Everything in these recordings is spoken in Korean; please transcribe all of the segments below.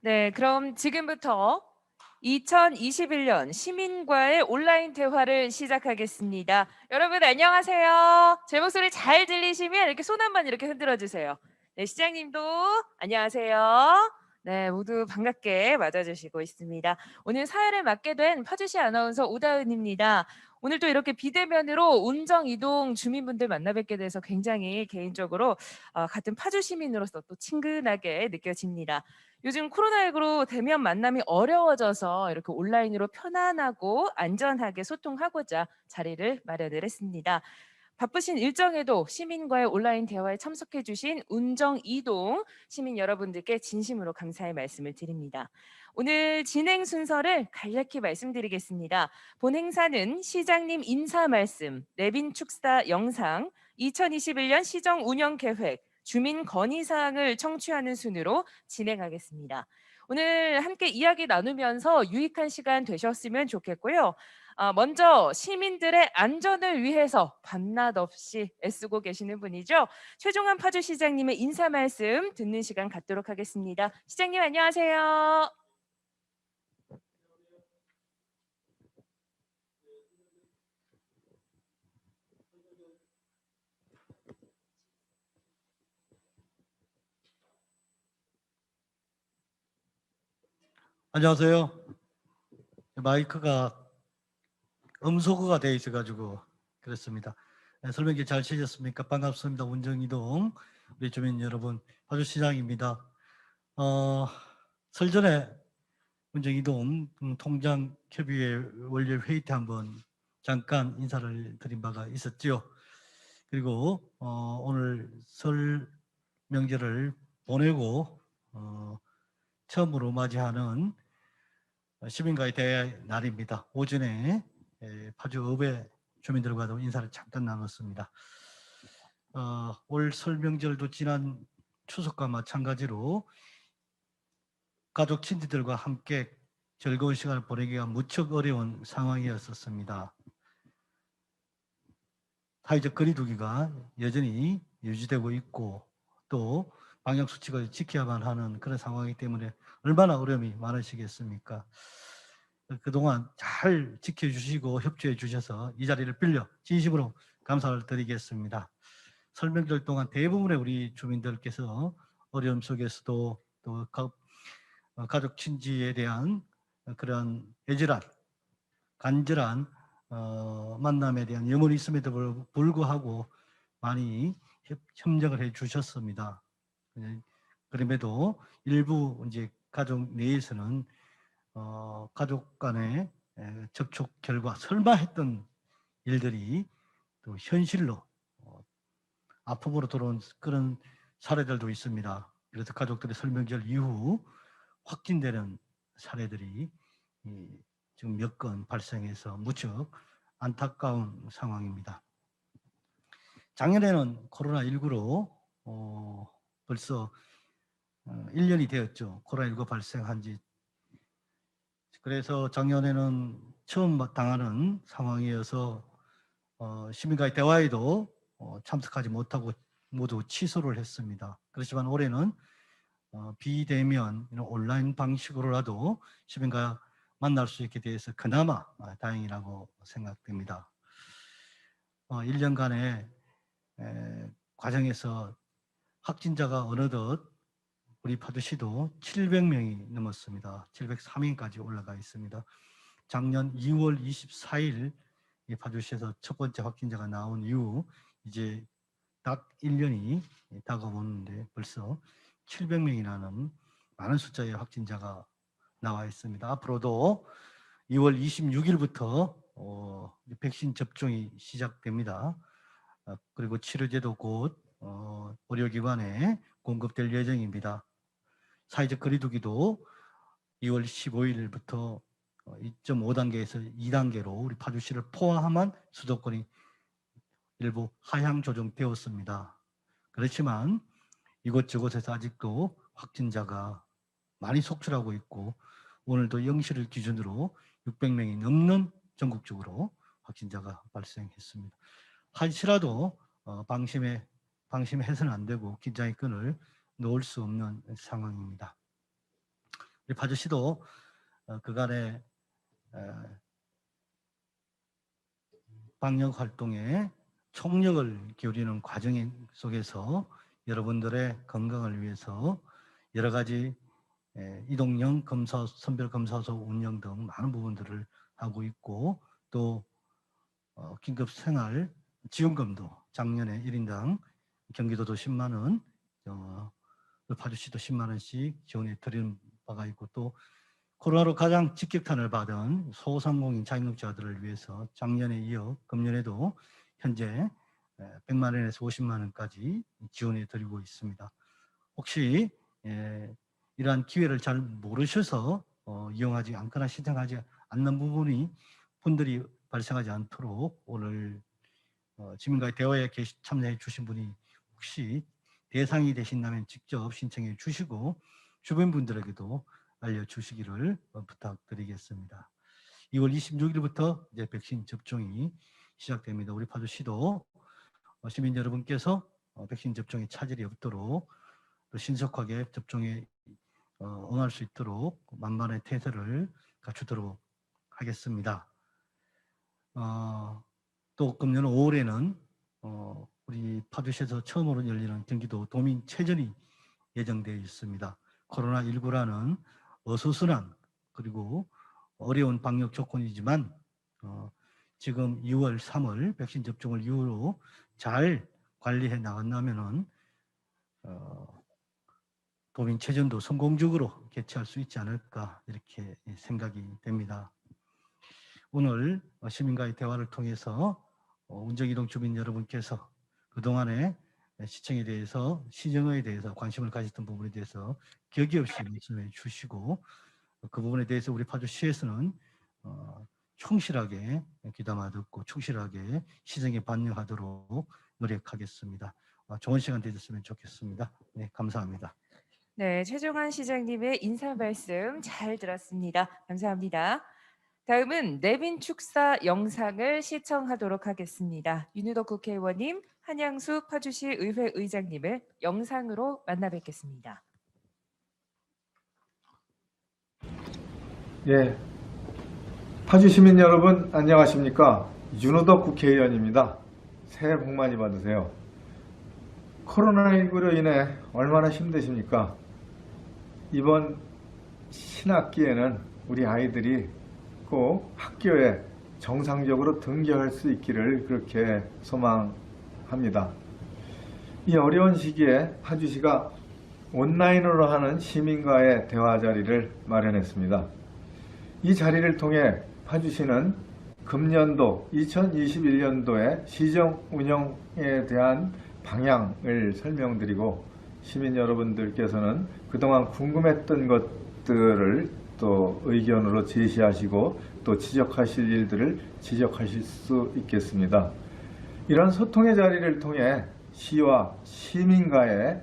네, 그럼 지금부터 2021년 시민과의 온라인 대화를 시작하겠습니다. 여러분 안녕하세요. 제 목소리 잘 들리시면 이렇게 손 한번 이렇게 흔들어 주세요. 네, 시장님도 안녕하세요. 네, 모두 반갑게 맞아주시고 있습니다. 오늘 사회를 맡게 된 파주시 아나운서 오다은입니다. 오늘 또 이렇게 비대면으로 운정 이동 주민분들 만나 뵙게 돼서 굉장히 개인적으로 같은 파주 시민으로서 또 친근하게 느껴집니다. 요즘 코로나19로 대면 만남이 어려워져서 이렇게 온라인으로 편안하고 안전하게 소통하고자 자리를 마련을 했습니다. 바쁘신 일정에도 시민과의 온라인 대화에 참석해 주신 운정 이동 시민 여러분들께 진심으로 감사의 말씀을 드립니다. 오늘 진행 순서를 간략히 말씀드리겠습니다. 본 행사는 시장님 인사 말씀, 내빈 축사 영상, 2021년 시정 운영 계획, 주민 건의 사항을 청취하는 순으로 진행하겠습니다. 오늘 함께 이야기 나누면서 유익한 시간 되셨으면 좋겠고요. 먼저 시민들의 안전을 위해서 밤낮 없이 애쓰고 계시는 분이죠. 최종환 파주시장님의 인사 말씀 듣는 시간 갖도록 하겠습니다. 시장님 안녕하세요. 안녕하세요. 마이크가 음소거가 되어 있어가지고 그렇습니다. 네, 설명기 잘 치셨습니까? 반갑습니다. 운정이동 우리 주민 여러분, 파주시장입니다. 설전에 운정이동 통장협의회 원래 회의 때 한번 잠깐 인사를 드린 바가 있었죠. 그리고 오늘 설 명절을 보내고 처음으로 맞이하는 시민과의 대화의 날입니다. 오전에 파주읍의 주민들과도 인사를 잠깐 나눴습니다. 올 설 명절도 지난 추석과 마찬가지로 가족 친지들과 함께 즐거운 시간을 보내기가 무척 어려운 상황이었었습니다. 사회적 거리두기가 여전히 유지되고 있고 또 방역수칙을 지켜야만 하는 그런 상황이기 때문에 얼마나 어려움이 많으시겠습니까? 그동안 잘 지켜주시고 협조해 주셔서 이 자리를 빌려 진심으로 감사를 드리겠습니다. 설명절 동안 대부분의 우리 주민들께서 어려움 속에서도 또 가족 친지에 대한 그런 애절한 간절한 만남에 대한 염원이 있음에도 불구하고 많이 협력을 해 주셨습니다. 그럼에도 일부 이제 가족 내에서는 가족 간의 접촉 결과 설마 했던 일들이 또 현실로 아픔으로 돌아온 그런 사례들도 있습니다. 그래서 가족들의 설명절 이후 확진되는 사례들이 지금 몇 건 발생해서 무척 안타까운 상황입니다. 작년에는 코로나19로 벌써 1년이 되었죠. 코로나19 발생한 지. 그래서 작년에는 처음 당하는 상황이어서 시민과의 대화에도 참석하지 못하고 모두 취소를 했습니다. 그렇지만 올해는 비대면 온라인 방식으로라도 시민과 만날 수 있게 돼서 그나마 다행이라고 생각됩니다. 1년간의 과정에서 확진자가 어느덧 우리 파주시도 700명이 넘었습니다. 703명까지 올라가 있습니다. 작년 2월 24일 파주시에서 첫 번째 확진자가 나온 이후 이제 딱 1년이 다가오는데 벌써 700명이라는 많은 숫자의 확진자가 나와 있습니다. 앞으로도 2월 26일부터 백신 접종이 시작됩니다. 그리고 치료제도 곧 의료기관에 공급될 예정입니다. 사회적 거리두기도 2월 15일부터 2.5단계에서 2단계로 우리 파주시를 포함한 수도권이 일부 하향 조정되었습니다. 그렇지만 이곳저곳에서 아직도 확진자가 많이 속출하고 있고 오늘도 0시를 기준으로 600명이 넘는 전국적으로 확진자가 발생했습니다. 한시라도 방심해서는 안 되고 긴장의 끈을 놓을 수 없는 상황입니다. 우리 파주시도 그간의 방역 활동에 총력을 기울이는 과정 속에서 여러분들의 건강을 위해서 여러 가지 이동형 검사, 선별 검사소 운영 등 많은 부분들을 하고 있고, 또 긴급 생활 지원금도 작년에 1인당 경기도도 10만 원, 파주시도 10만 원씩 지원해 드리는 바가 있고, 또 코로나로 가장 직격탄을 받은 소상공인 자영업자들을 위해서 작년에 이어 금년에도 현재 100만 원에서 50만 원까지 지원해 드리고 있습니다. 혹시 이러한 기회를 잘 모르셔서 이용하지 않거나 신청하지 않는 분들이 발생하지 않도록 오늘 시민과의 대화에 참여해 주신 분이 혹시 대상이 되신다면 직접 신청해 주시고 주변 분들에게도 알려주시기를 부탁드리겠습니다. 2월 26일부터 이제 백신 접종이 시작됩니다. 우리 파주시도 시민 여러분께서 백신 접종에 차질이 없도록 또 신속하게 접종에 응할 수 있도록 만반의 태세를 갖추도록 하겠습니다. 또 금년 5월에는 우리 파주시에서 처음으로 열리는 경기도 도민체전이 예정되어 있습니다. 코로나19라는 어수선한 그리고 어려운 방역 조건이지만 지금 2월, 3월 백신 접종을 이후로 잘 관리해 나간다면은 도민체전도 성공적으로 개최할 수 있지 않을까 이렇게 생각이 됩니다. 오늘 시민과의 대화를 통해서 운정이동 주민 여러분께서 그동안에 시청에 대해서, 시정에 대해서 관심을 가졌던 부분에 대해서 격이 없이 말씀해 주시고, 그 부분에 대해서 우리 파주시에서는 충실하게 귀담아 듣고 충실하게 시정에 반영하도록 노력하겠습니다. 좋은 시간 되셨으면 좋겠습니다. 네, 감사합니다. 네, 최종환 시장님의 인사 말씀 잘 들었습니다. 감사합니다. 다음은 내빈 축사 영상을 시청하도록 하겠습니다. 윤유덕 국회의원님, 한양수 파주시 의회 의장님을 영상으로 만나 뵙겠습니다. 예, 파주 시민 여러분 안녕하십니까? 윤우덕 국회의원입니다. 새해 복 많이 받으세요. 코로나19로 인해 얼마나 힘드십니까? 이번 신학기에는 우리 아이들이 꼭 학교에 정상적으로 등교할 수 있기를 그렇게 소망합니다. 이 어려운 시기에 파주시가 온라인으로 하는 시민과의 대화 자리를 마련했습니다. 이 자리를 통해 파주시는 금년도 2021년도의 시정 운영에 대한 방향을 설명드리고, 시민 여러분들께서는 그동안 궁금했던 것들을 또 의견으로 제시하시고 또 지적하실 일들을 지적하실 수 있겠습니다. 이런 소통의 자리를 통해 시와 시민과의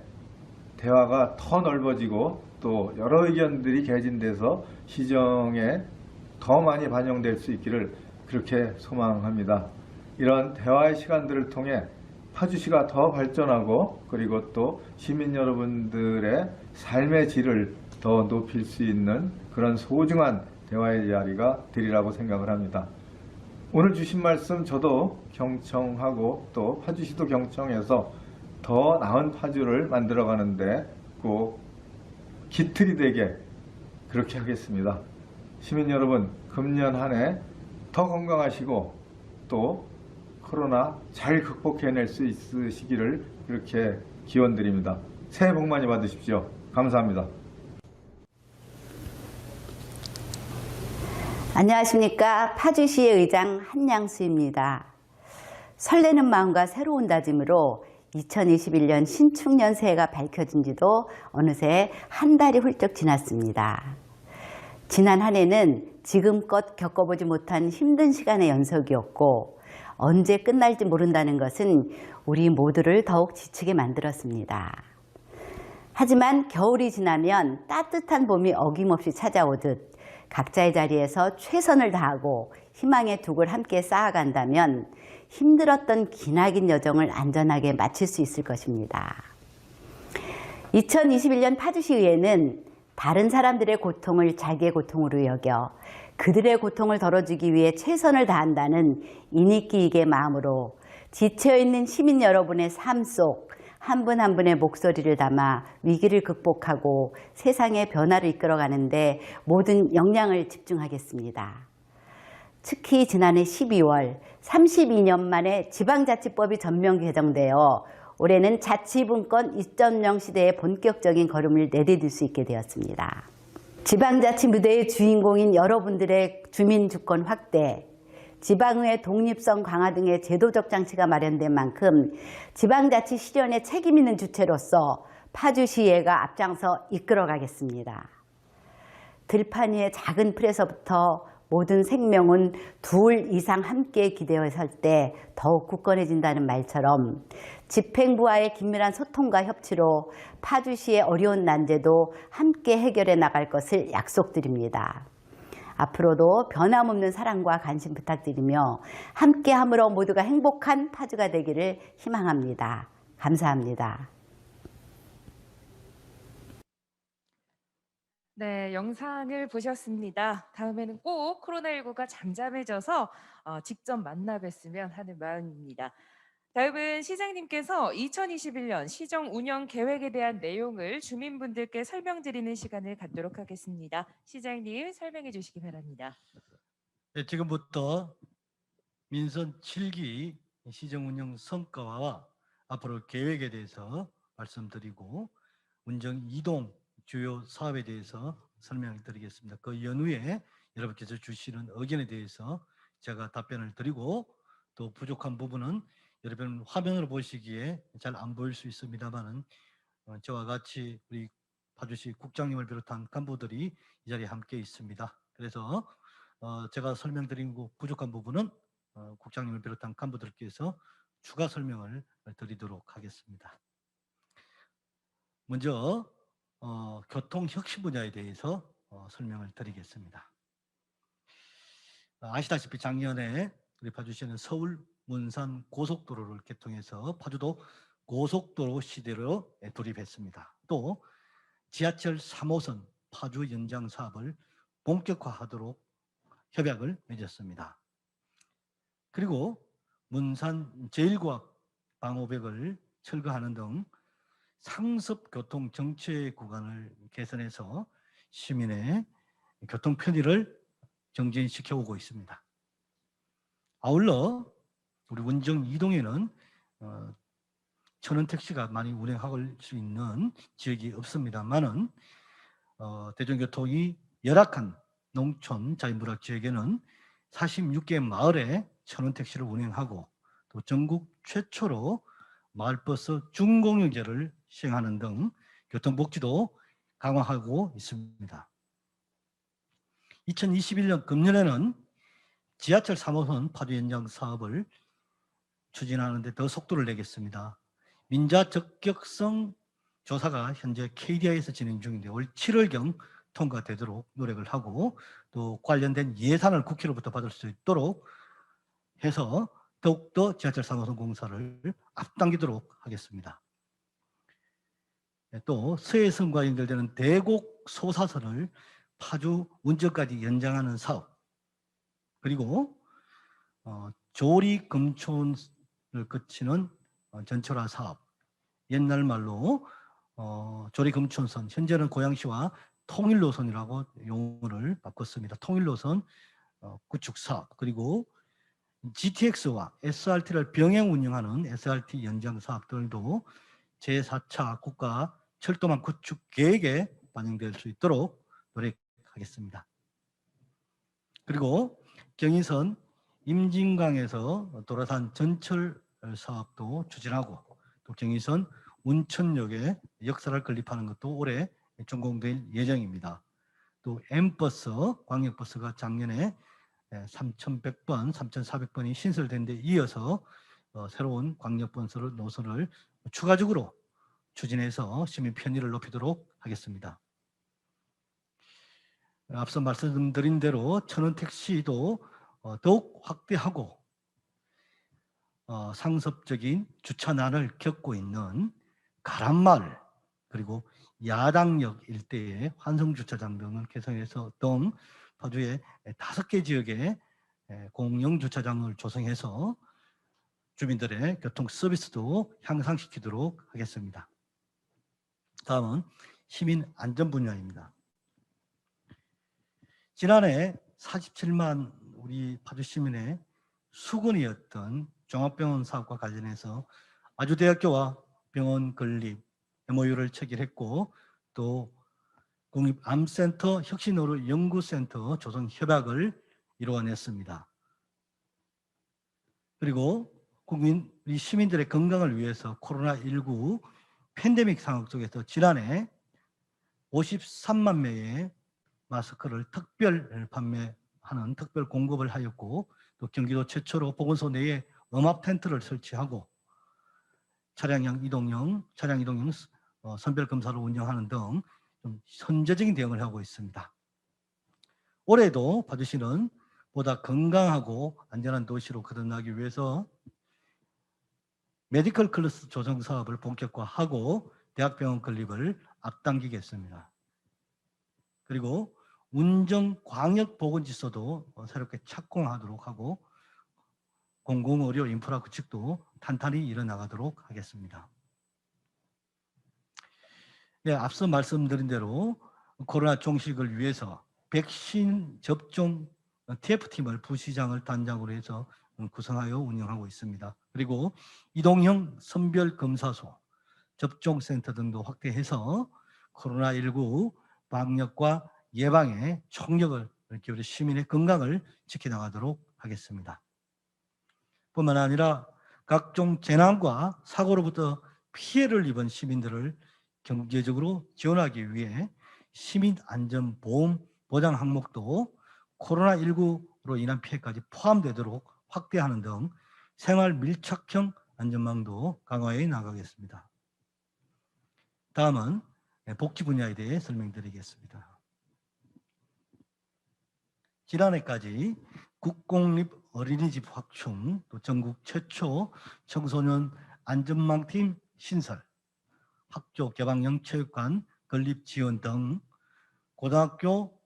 대화가 더 넓어지고 또 여러 의견들이 개진돼서 시정에 더 많이 반영될 수 있기를 그렇게 소망합니다. 이런 대화의 시간들을 통해 파주시가 더 발전하고, 그리고 또 시민 여러분들의 삶의 질을 더 높일 수 있는 그런 소중한 대화의 자리가 되리라고 생각을 합니다. 오늘 주신 말씀 저도 경청하고 또 파주시도 경청해서 더 나은 파주를 만들어가는데 꼭 기틀이 되게 그렇게 하겠습니다. 시민 여러분, 금년 한 해 더 건강하시고 또 코로나 잘 극복해낼 수 있으시기를 그렇게 기원드립니다. 새해 복 많이 받으십시오. 감사합니다. 안녕하십니까. 파주시의 의장 한양수입니다. 설레는 마음과 새로운 다짐으로 2021년 신축년 새해가 밝혀진 지도 어느새 한 달이 훌쩍 지났습니다. 지난 한 해는 지금껏 겪어보지 못한 힘든 시간의 연속이었고, 언제 끝날지 모른다는 것은 우리 모두를 더욱 지치게 만들었습니다. 하지만 겨울이 지나면 따뜻한 봄이 어김없이 찾아오듯 각자의 자리에서 최선을 다하고 희망의 둑을 함께 쌓아간다면 힘들었던 기나긴 여정을 안전하게 마칠 수 있을 것입니다. 2021년 파주시의회는 다른 사람들의 고통을 자기의 고통으로 여겨 그들의 고통을 덜어주기 위해 최선을 다한다는 이니끼이게 마음으로 지쳐있는 시민 여러분의 삶 속 한 분 한 분의 목소리를 담아 위기를 극복하고 세상의 변화를 이끌어가는데 모든 역량을 집중하겠습니다. 특히 지난해 12월 32년 만에 지방자치법이 전면 개정되어 올해는 자치분권 2.0 시대의 본격적인 걸음을 내디딜 수 있게 되었습니다. 지방자치 무대의 주인공인 여러분들의 주민주권 확대, 지방의회 독립성 강화 등의 제도적 장치가 마련된 만큼 지방자치 실현에 책임 있는 주체로서 파주시의회가 앞장서 이끌어가겠습니다. 들판 위의 작은 풀에서부터 모든 생명은 둘 이상 함께 기대어 설 때 더욱 굳건해진다는 말처럼 집행부와의 긴밀한 소통과 협치로 파주시의 어려운 난제도 함께 해결해 나갈 것을 약속드립니다. 앞으로도 변함없는 사랑과 관심 부탁드리며 함께함으로 모두가 행복한 파주가 되기를 희망합니다. 감사합니다. 네, 영상을 보셨습니다. 다음에는 꼭 코로나19가 잠잠해져서 직접 만나 뵀으면 하는 마음입니다. 다음은 시장님께서 2021년 시정 운영 계획에 대한 내용을 주민분들께 설명드리는 시간을 갖도록 하겠습니다. 시장님 설명해 주시기 바랍니다. 네, 지금부터 민선 7기 시정 운영 성과와 앞으로 계획에 대해서 말씀드리고 운정 이동 주요 사업에 대해서 설명을 드리겠습니다. 그 연후에 여러분께서 주시는 의견에 대해서 제가 답변을 드리고 또 부족한 부분은 여러분 화면으로 보시기에 잘 안 보일 수 있습니다만은 저와 같이 우리 파주시 국장님을 비롯한 간부들이 이 자리에 함께 있습니다. 그래서 제가 설명드린 부족한 부분은 국장님을 비롯한 간부들께서 추가 설명을 드리도록 하겠습니다. 먼저 교통혁신 분야에 대해서 설명을 드리겠습니다. 아시다시피 작년에 우리 파주시는 서울 문산 고속도로를 개통해서 파주도 고속도로 시대로 돌입했습니다. 또 지하철 3호선 파주 연장 사업을 본격화하도록 협약을 맺었습니다. 그리고 문산 제1고압 방호벽을 철거하는 등 상습 교통 정체 구간을 개선해서 시민의 교통 편의를 정진시켜 오고 있습니다. 아울러 우리 원정 이동에는 천원택시가 많이 운행할 수 있는 지역이 없습니다만은 대중교통이 열악한 농촌 자연부락 지역에는 46개 마을에 천원택시를 운행하고 또 전국 최초로 마을버스 준공유제를 시행하는 등 교통복지도 강화하고 있습니다. 2021년 금년에는 지하철 3호선 파주 연장 사업을 추진하는 데 더 속도를 내겠습니다. 민자 적격성 조사가 현재 KDI에서 진행 중인데 올 7월경 통과되도록 노력을 하고 또 관련된 예산을 국회로부터 받을 수 있도록 해서 더욱더 지하철 3호선 공사를 앞당기도록 하겠습니다. 또 서해선과 연결되는 대곡 소사선을 파주 운정까지 연장하는 사업, 그리고 조리 금촌을 거치는 전철화 사업, 옛날 말로 조리 금촌선, 현재는 고양시와 통일노선이라고 용어를 바꿨습니다. 통일노선 구축 사업, 그리고 GTX와 SRT를 병행 운영하는 SRT 연장 사업들도 제4차 국가 철도망 구축 계획에 반영될 수 있도록 노력하겠습니다. 그리고 경인선 임진강에서 도라산 전철 사업도 추진하고 또 경인선 운천역에 역사를 건립하는 것도 올해 준공될 예정입니다. 또 M버스, 광역버스가 작년에 3,100번, 3,400번이 신설된 데 이어서 새로운 광역버스 노선을 추가적으로 추진해서 시민 편의를 높이도록 하겠습니다. 앞서 말씀드린 대로 천원택시도 더욱 확대하고 상습적인 주차난을 겪고 있는 가람마을 그리고 야당역 일대에 환승주차장 등을 개성해서 등 파주의 5개 지역에 공영주차장을 조성해서 주민들의 교통 서비스도 향상시키도록 하겠습니다. 다음은 시민 안전 분야입니다. 지난해 47만 우리 파주 시민의 수건이었던 종합병원 사업과 관련해서 아주대학교와 병원 건립 MOU를 체결했고 또 국립암센터 혁신의료 연구센터 조성 협약을 이루어냈습니다. 그리고 우리 시민들의 건강을 위해서 코로나19 팬데믹 상황 속에서 지난해 53만 명의 마스크를 특별 판매하는 특별 공급을 하였고 또 경기도 최초로 보건소 내에 음압 텐트를 설치하고 차량 이동형 선별 검사를 운영하는 등 좀 선제적인 대응을 하고 있습니다. 올해도 파주시는 보다 건강하고 안전한 도시로 거듭나기 위해서 메디컬 클래스 조성 사업을 본격화하고 대학병원 건립을 앞당기겠습니다. 그리고 운정 광역 보건지소도 새롭게 착공하도록 하고 공공의료 인프라 구축도 탄탄히 이뤄나가도록 하겠습니다. 네, 앞서 말씀드린 대로 코로나 종식을 위해서 백신 접종 TF팀을 부시장을 단장으로 해서 구성하여 운영하고 있습니다. 그리고 이동형 선별검사소, 접종센터 등도 확대해서 코로나19 방역과 예방에 총력을 기울여 시민의 건강을 지켜나가도록 하겠습니다. 뿐만 아니라 각종 재난과 사고로부터 피해를 입은 시민들을 경제적으로 지원하기 위해 시민안전보험 보장 항목도 코로나19로 인한 피해까지 포함되도록 확대하는 등 생활 밀착형 안전망도 강화해 나가겠습니다. 다음은 복지 분야에 대해 설명드리겠습니다. 지난해까지 국공립 어린이집 확충, 또 전국 최초 청소년 안전망팀 신설, 학교 개방형 체육관 건립 지원 등 고등학교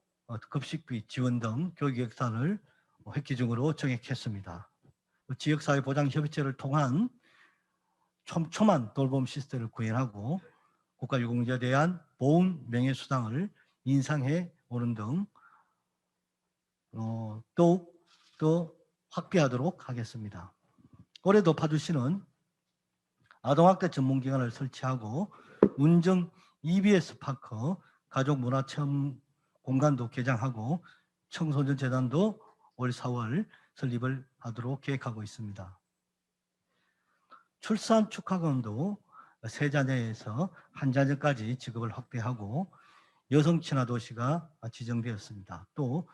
급식비 지원 등 교육 예산을 획기적으로 정액했습니다. 지역사회보장협의체를 통한 촘촘한 돌봄 시스템을 구현하고 국가유공자에 대한 보훈 명예수당을 인상해 오는 등 더욱 더 확대하도록 하겠습니다. 올해도 파주시는 아동학대 전문기관을 설치하고 운정 EBS 파크 가족문화체험 공간도 개장하고 청소년 재단도 올 4월 설립을 하도록 계획하고 있습니다. 출산 축하금도 3자녀에서 1자녀까지 지급을 확대하고 여성 친화 도시가 지정되었습니다. 또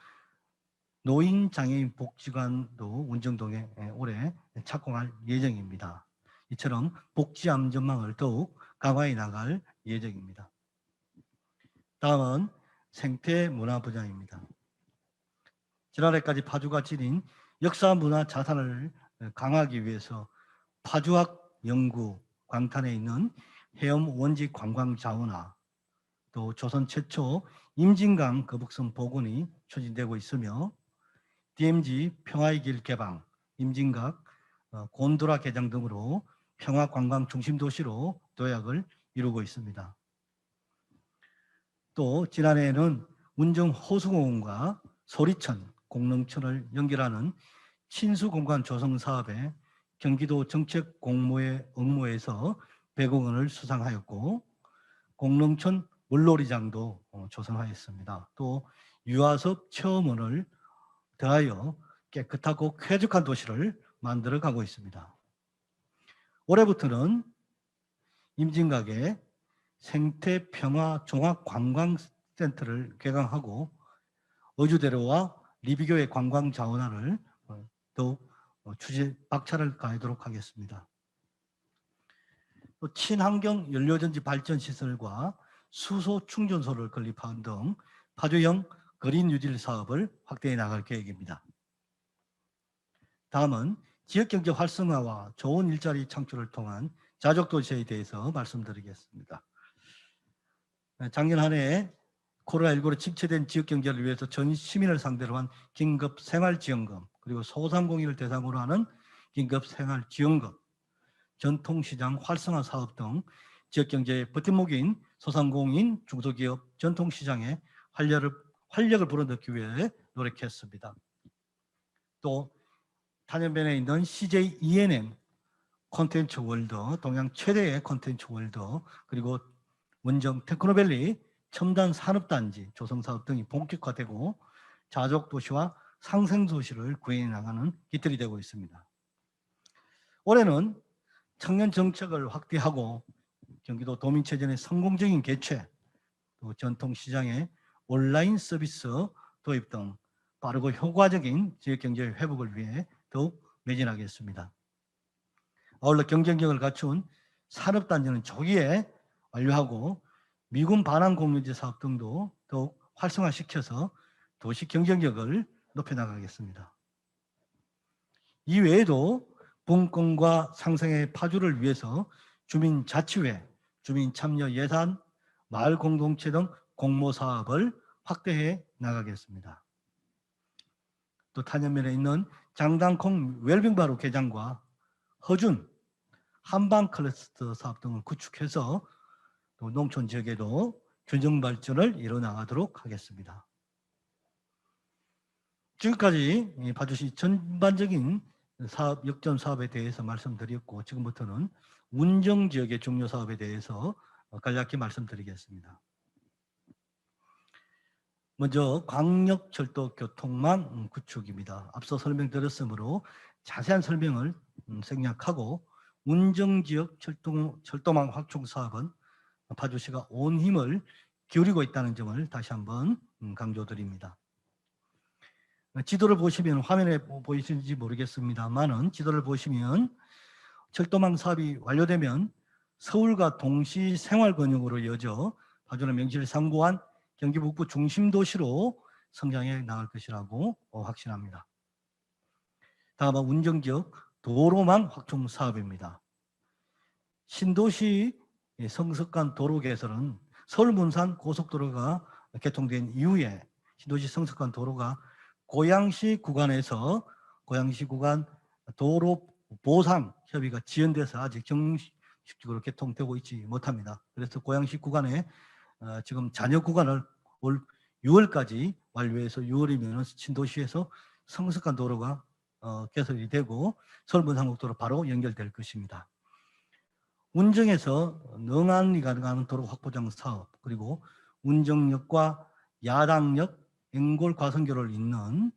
노인장애인 복지관도 운정동에 올해 착공할 예정입니다. 이처럼 복지 안전망을 더욱 강화해 나갈 예정입니다. 다음은 생태문화 분야입니다. 지난해까지 파주가 지닌 역사문화 자산을 강화하기 위해서 파주학 연구 광탄에 있는 해엄 원지 관광 자원화, 또 조선 최초 임진강 거북선 복원이 추진되고 있으며 DMZ 평화의 길 개방, 임진각 곤도라 개장 등으로 평화 관광 중심 도시로 도약을 이루고 있습니다. 또 지난해에는 운정 호수공원과 소리천, 공릉천을 연결하는 친수공간 조성 사업에 경기도 정책공모의 응모에서 100억 원을 수상하였고 공릉천 물놀이장도 조성하였습니다. 또 유아섭 체험원을 더하여 깨끗하고 쾌적한 도시를 만들어 가고 있습니다. 올해부터는 임진각에 생태평화 종합관광센터를 개강하고 어주대로와 리비교의 관광 자원화를 더욱 박차를 가하도록 하겠습니다. 또 친환경 연료전지 발전 시설과 수소 충전소를 건립하는 등 파주형 그린 뉴딜 사업을 확대해 나갈 계획입니다. 다음은 지역경제 활성화와 좋은 일자리 창출을 통한 자족도시에 대해서 말씀드리겠습니다. 작년 한 해 코로나19로 침체된 지역 경제를 위해서 전 시민을 상대로 한 긴급 생활지원금, 그리고 소상공인을 대상으로 하는 긴급 생활지원금, 전통시장 활성화 사업 등 지역 경제의 버팀목인 소상공인, 중소기업, 전통시장에 활력을 불어넣기 위해 노력했습니다. 또 단연변에 있는 CJ ENM 콘텐츠 월드, 동양 최대의 콘텐츠 월드, 그리고 원정 테크노밸리 첨단 산업단지 조성사업 등이 본격화되고 자족도시와 상생도시를 구현해 나가는 깃들이 되고 있습니다. 올해는 청년 정책을 확대하고 경기도 도민체전의 성공적인 개최, 또 전통시장의 온라인 서비스 도입 등 빠르고 효과적인 지역경제의 회복을 위해 더욱 매진하겠습니다. 아울러 경쟁력을 갖춘 산업단지는 조기에 완료하고 미군 반환 공유지 사업 등도 더욱 활성화시켜서 도시 경쟁력을 높여나가겠습니다. 이 외에도 분권과 상생의 파주를 위해서 주민자치회, 주민참여 예산, 마을 공동체 등 공모사업을 확대해 나가겠습니다. 또 탄현면에 있는 장당콩 웰빙바로 개장과 허준, 한방 클러스터 사업 등을 구축해서 또 농촌 지역에도 균형 발전을 이뤄나가도록 하겠습니다. 지금까지 파주시 전반적인 사업, 역점 사업에 대해서 말씀드렸고, 지금부터는 운정 지역의 중요 사업에 대해서 간략히 말씀드리겠습니다. 먼저 광역철도 교통망 구축입니다. 앞서 설명드렸으므로 자세한 설명을 생략하고, 운정지역 철도망 확충 사업은 파주시가 온 힘을 기울이고 있다는 점을 다시 한번 강조드립니다. 지도를 보시면, 화면에 보이시는지 모르겠습니다만은, 지도를 보시면 철도망 사업이 완료되면 서울과 동시 생활권역으로 이어져 파주는 명실을 상부한 경기 북부 중심 도시로 성장해 나갈 것이라고 확신합니다. 다음은 운정지역 도로망 확충 사업입니다. 신도시 성석간 도로 개설은 서울 문산 고속도로가 개통된 이후에 신도시 성석간 도로가 고양시 구간에서 고양시 구간 도로 보상 협의가 지연돼서 아직 정식적으로 개통되고 있지 못합니다. 그래서 고양시 구간에 지금 잔여 구간을 올 6월까지 완료해서 6월이면 신도시에서 성석간 도로가 개설이 되고 서울 문산국도로 바로 연결될 것입니다. 운정에서 능안리 가는 도로 확보장 사업, 그리고 운정역과 야당역, 앵골 과선교를 잇는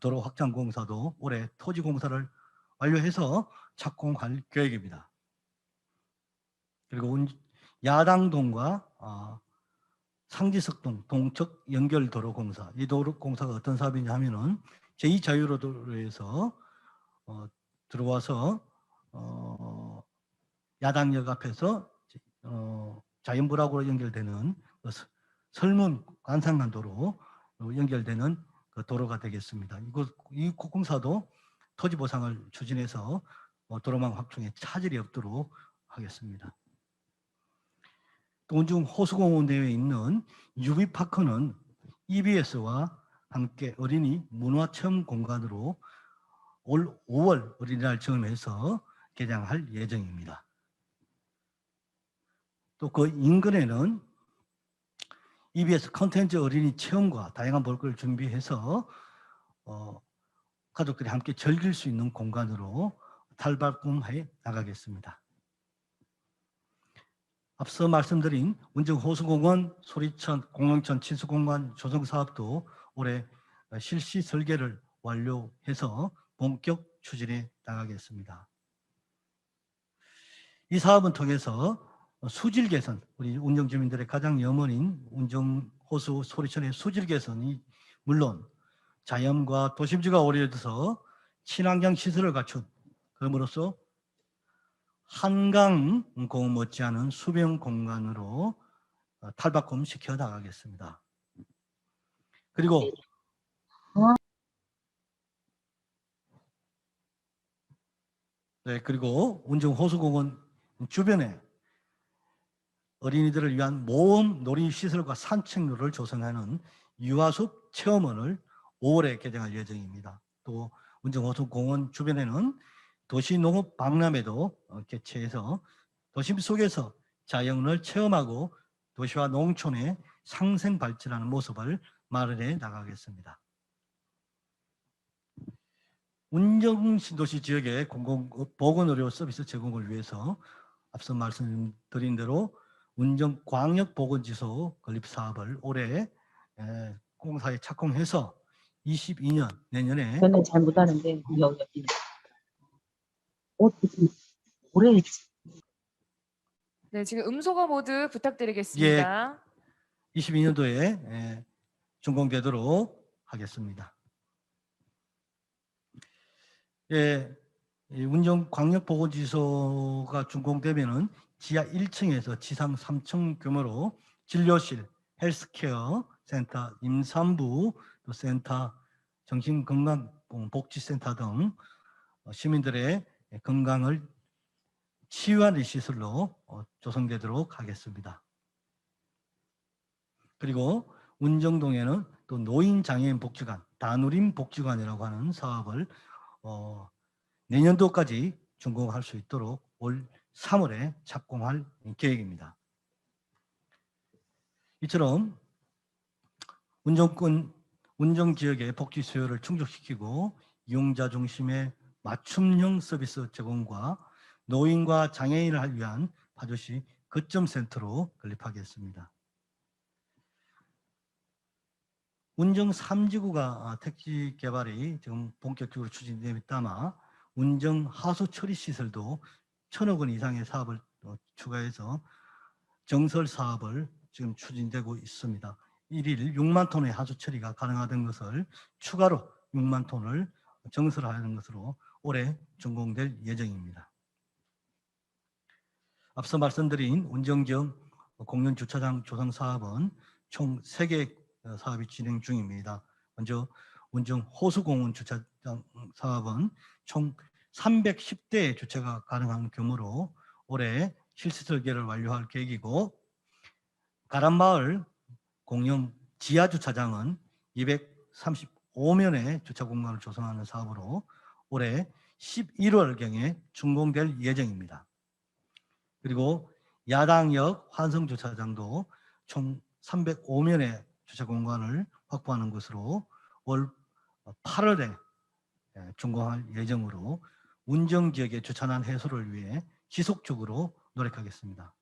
도로 확장 공사도 올해 토지 공사를 완료해서 착공할 계획입니다. 그리고 야당동과 상지석동 동척 연결도로 공사, 이 도로 공사가 어떤 사업이냐 하면은 제2자유로도로에서 들어와서 야당역 앞에서 자연불악으로 연결되는 설문 관상간도로 연결되는 그 도로가 되겠습니다. 이 공사도 토지 보상을 추진해서 도로망 확충에 차질이 없도록 하겠습니다. 또 운정 호수공원 내에 있는 UB파크는 EBS와 함께 어린이 문화체험 공간으로 올 5월 어린이날 즈음해서 개장할 예정입니다. 또 그 인근에는 EBS 컨텐츠 어린이 체험과 다양한 볼거리를 준비해서 가족들이 함께 즐길 수 있는 공간으로 탈바꿈해 나가겠습니다. 앞서 말씀드린 운정호수공원, 소리천, 공릉천, 친수공간 조성 사업도 올해 실시 설계를 완료해서 본격 추진해 나가겠습니다. 이 사업은 통해서 수질 개선, 우리 운정 주민들의 가장 염원인 운정호수 소리천의 수질 개선이 물론 자연과 도심지가 어우러져서 친환경 시설을 갖춘, 그럼으로써 한강 공원 못지않은 수변 공간으로 탈바꿈 시켜 나가겠습니다. 그리고 그리고 운정 호수공원 주변에 어린이들을 위한 모험 놀이시설과 산책로를 조성하는 유아숲 체험원을 5월에 개장할 예정입니다. 또 운정호수공원 주변에는 도시농업 박람회도 개최해서 도심 속에서 자연을 체험하고 도시와 농촌의 상생 발전하는 모습을 마련해 나가겠습니다. 운정 신도시 지역의 보건의료 서비스 제공을 위해서 앞서 말씀드린 대로 운정 광역보건지소 건립 사업을 올해 공사에 착공해서 22년 내년에 저는 잘 못하는데 여기 오래 네, 지금 음소거 모드 부탁드리겠습니다. 22년도에 준공되도록 하겠습니다. 예, 이 운정 광역보건지소가 준공되면은 지하 1층에서 지상 3층 규모로 진료실, 헬스케어 센터, 임산부 또 센터, 정신건강복지센터 등 시민들의 건강을 치유하는 시설로 조성되도록 하겠습니다. 그리고 운정동에는 또 노인장애인 복지관, 다누림 복지관이라고 하는 사업을 내년도까지 준공할 수 있도록 올 3월에 착공할 계획입니다. 이처럼 운정 지역의 복지 수요를 충족시키고 이용자 중심의 맞춤형 서비스 제공과 노인과 장애인을 위한 파주시 거점 센터로 건립하겠습니다. 운정 3지구가 택지 개발이 지금 본격적으로 추진됨에 따라 운정 하수 처리 시설도 1,000억 원 이상의 사업을 추가해서 정설 사업을 지금 추진되고 있습니다. 1일 6만 톤의 하수 처리가 가능하던 것을 추가로 6만 톤을 정설하는 것으로 올해 준공될 예정입니다. 앞서 말씀드린 운정지역 공연 주차장 조성 사업은 총 3개 사업이 진행 중입니다. 먼저 운정 호수공원 주차장 사업은 총 310대의 주차가 가능한 규모로 올해 실시 설계를 완료할 계획이고, 가람마을 공영 지하 주차장은 235면의 주차 공간을 조성하는 사업으로 올해 11월경에 준공될 예정입니다. 그리고 야당역 환성 주차장도 총 305면의 주차 공간을 확보하는 것으로 올 8월에 준공할 예정으로 운정 지역의 주차난 해소를 위해 지속적으로 노력하겠습니다.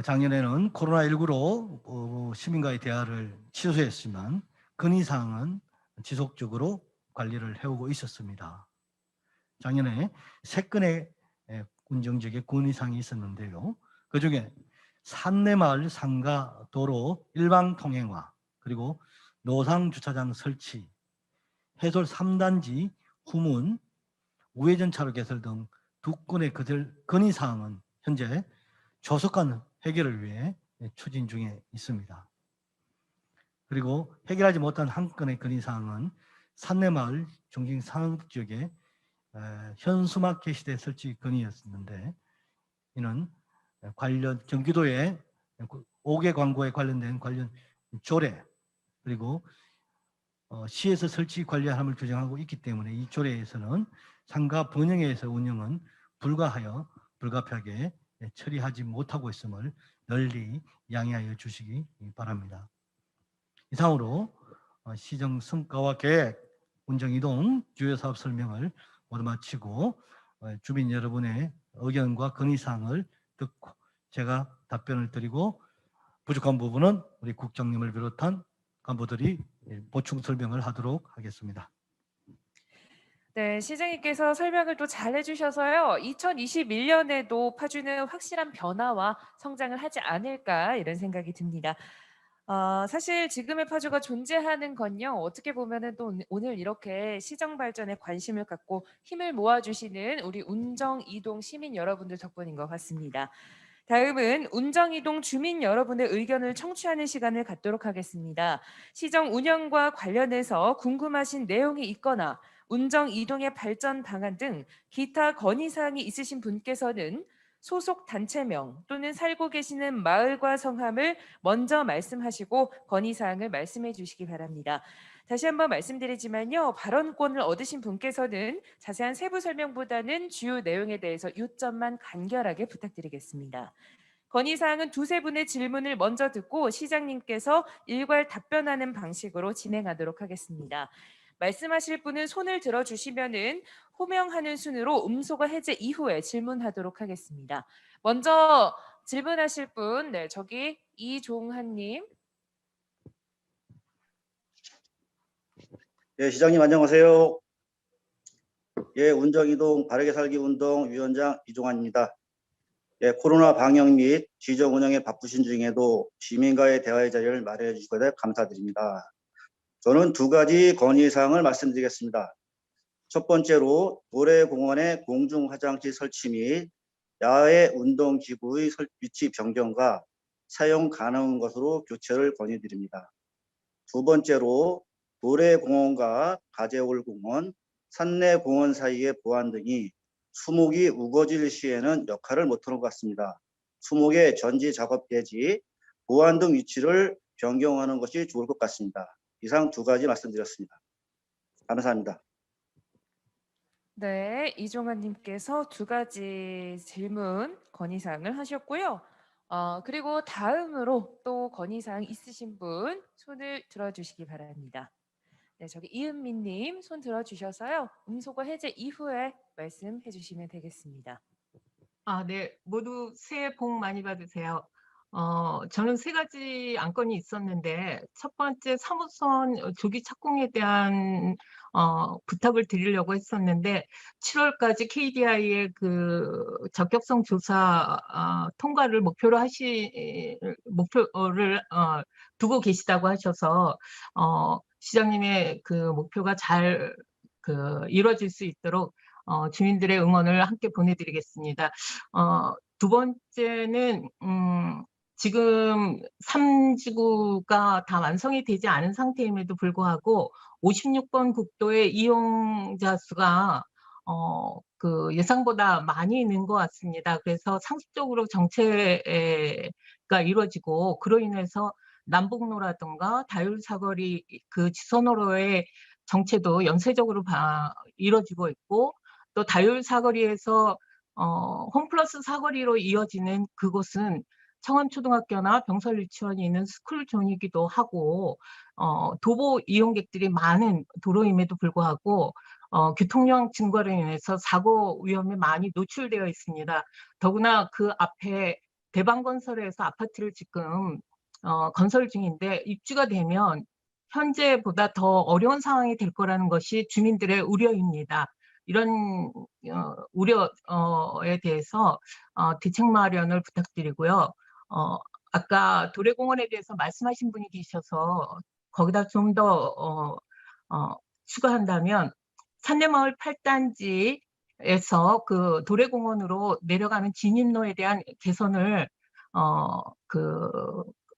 작년에는 코로나19로 시민과의 대화를 취소했지만 건의사항은 지속적으로 관리를 해오고 있었습니다. 작년에 3건의 운정 지역의 건의사항이 있었는데요. 그중에 산내마을 상가 도로 일방 통행화, 그리고 노상 주차장 설치, 해솔 3단지 후문, 우회전 차로 개설 등 2건의 건의사항은 현재 조속한 해결을 위해 추진 중에 있습니다. 그리고 해결하지 못한 한 건의 건의사항은 산내마을 중심 상업지역에 현수막 게시대 설치 건의였는데, 이는 관련 경기도의 5개 광고에 관련된 관련 조례, 그리고 시에서 설치 관리함을 규정하고 있기 때문에 이 조례에서는 상가 번영에서 운영은 불가피하게 처리하지 못하고 있음을 널리 양해하여 주시기 바랍니다. 이상으로 시정 성과와 계획, 운정이동 주요 사업 설명을 모두 마치고 주민 여러분의 의견과 건의사항을 듣고 제가 답변을 드리고, 부족한 부분은 우리 국장님을 비롯한 간부들이 보충 설명을 하도록 하겠습니다. 네, 시장님께서 설명을 또 잘 해주셔서요. 2021년에도 파주는 확실한 변화와 성장을 하지 않을까 이런 생각이 듭니다. 사실 지금의 파주가 존재하는 건요, 어떻게 보면은 또 오늘 이렇게 시정 발전에 관심을 갖고 힘을 모아주시는 우리 운정이동 시민 여러분들 덕분인 것 같습니다. 다음은 운정이동 주민 여러분의 의견을 청취하는 시간을 갖도록 하겠습니다. 시정 운영과 관련해서 궁금하신 내용이 있거나 운정이동의 발전 방안 등 기타 건의사항이 있으신 분께서는 소속 단체명 또는 살고 계시는 마을과 성함을 먼저 말씀하시고 건의사항을 말씀해 주시기 바랍니다. 다시 한번 말씀드리지만요. 발언권을 얻으신 분께서는 자세한 세부 설명보다는 주요 내용에 대해서 요점만 간결하게 부탁드리겠습니다. 건의사항은 두세 분의 질문을 먼저 듣고 시장님께서 일괄 답변하는 방식으로 진행하도록 하겠습니다. 말씀하실 분은 손을 들어주시면은 호명하는 순으로 음소거 해제 이후에 질문하도록 하겠습니다. 먼저 질문하실 분, 네, 저기 이종한님. 예, 시장님 안녕하세요. 예, 운정이동 바르게 살기 운동 위원장 이종환입니다. 예, 코로나 방역 및 지정 운영에 바쁘신 중에도 시민과의 대화의 자리를 마련해 주시고 감사드립니다. 저는 두 가지 건의사항을 말씀드리겠습니다. 첫 번째로 도래공원의 공중 화장실 설치 및 야외 운동기구의 위치 변경과 사용 가능한 것으로 교체를 건의드립니다. 두 번째로 도래공원과 가재올공원, 산내공원 사이의 보안 등이 수목이 우거질 시에는 역할을 못하는 것 같습니다. 수목의 전지 작업 대지, 보안 등 위치를 변경하는 것이 좋을 것 같습니다. 이상 두 가지 말씀드렸습니다. 감사합니다. 네, 이종환님께서 두 가지 질문 건의사항을 하셨고요. 그리고 다음으로 또 건의사항 있으신 분 손을 들어주시기 바랍니다. 네, 저기 이은미님 손 들어주셔서요. 음소거 해제 이후에 말씀해 주시면 되겠습니다. 네. 모두 새해 복 많이 받으세요. 저는 세 가지 안건이 있었는데 첫 번째 사무선 조기 착공에 대한 부탁을 드리려고 했었는데 7월까지 KDI의 그 적격성 조사 통과를 목표를 두고 계시다고 하셔서 시장님의 그 목표가 잘 이루어질 수 있도록 주민들의 응원을 함께 보내드리겠습니다. 두 번째는 지금 3지구가 다 완성이 되지 않은 상태임에도 불구하고 56번 국도의 이용자 수가 그 예상보다 많이 는 것 같습니다. 그래서 상습적으로 정체가 이루어지고 그로 인해서 남북로라든가 다율사거리 그 지선호로의 정체도 연쇄적으로 이루어지고 있고 또 다율사거리에서 홈플러스 사거리로 이어지는 그곳은 청암초등학교나 병설유치원이 있는 스쿨존이기도 하고 도보 이용객들이 많은 도로임에도 불구하고 교통량 증가로 인해서 사고 위험에 많이 노출되어 있습니다. 더구나 그 앞에 대방건설에서 아파트를 지금 건설 중인데 입주가 되면 현재보다 더 어려운 상황이 될 거라는 것이 주민들의 우려입니다. 이런 우려에 대해서 대책 마련을 부탁드리고요. 아까 도래공원에 대해서 말씀하신 분이 계셔서 거기다 좀 더 추가한다면 산내마을 8단지에서 그 도래공원으로 내려가는 진입로에 대한 개선을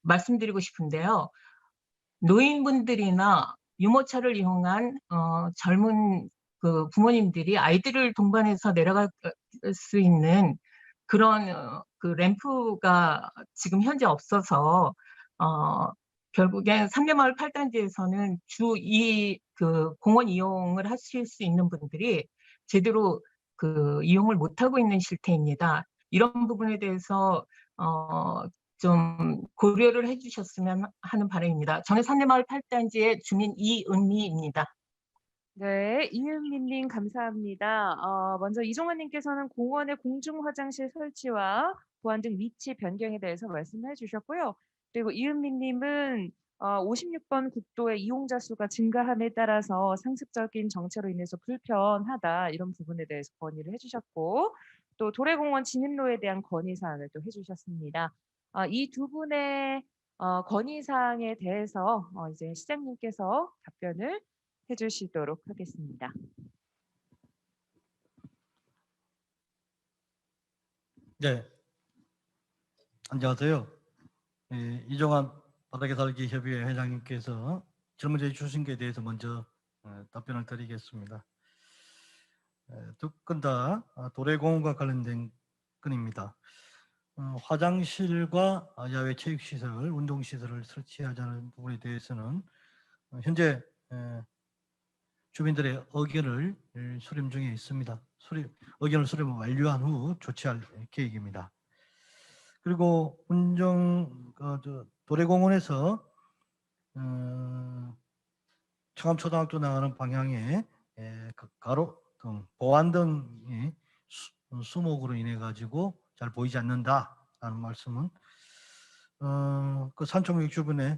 말씀드리고 싶은데요. 노인분들이나 유모차를 이용한 젊은 그 부모님들이 아이들을 동반해서 내려갈 수 있는 그런 그 램프가 지금 현재 없어서 결국엔 산내마을 8단지에서는 그 공원 이용을 하실 수 있는 분들이 제대로 그 이용을 못하고 있는 실태입니다. 이런 부분에 대해서 좀 고려를 해주셨으면 하는 바람입니다. 저는 산내마을 8단지의 주민 이은미입니다. 네, 이은미님 감사합니다. 먼저 이종환님께서는 공원의 공중 화장실 설치와 보안 등 위치 변경에 대해서 말씀해 주셨고요. 그리고 이은미님은 56번 국도의 이용자 수가 증가함에 따라서 상습적인 정체로 인해서 불편하다 이런 부분에 대해서 건의를 해주셨고 또 도래공원 진입로에 대한 건의사항을 또 해주셨습니다. 이 두 분의 건의사항에 대해서 이제 시장님께서 답변을 해주시도록 하겠습니다. 네, 안녕하세요. 이종환 바르게 살기 협의회 회장님께서 질문해 주신 것에 대해서 먼저 답변을 드리겠습니다. 두 건 다 도래공원과 관련된 건입니다. 화장실과 야외 체육시설, 운동시설을 설치하자는 부분에 대해서는 현재 주민들의 의견을 수렴 중에 있습니다. 의견을 수렴 완료한 후 조치할 계획입니다. 그리고 도래공원에서 청암초등학교 나가는 방향에 가로등, 보안등이 수목으로 인해 가지고 잘 보이지 않는다라는 말씀은 그 산초목 주변에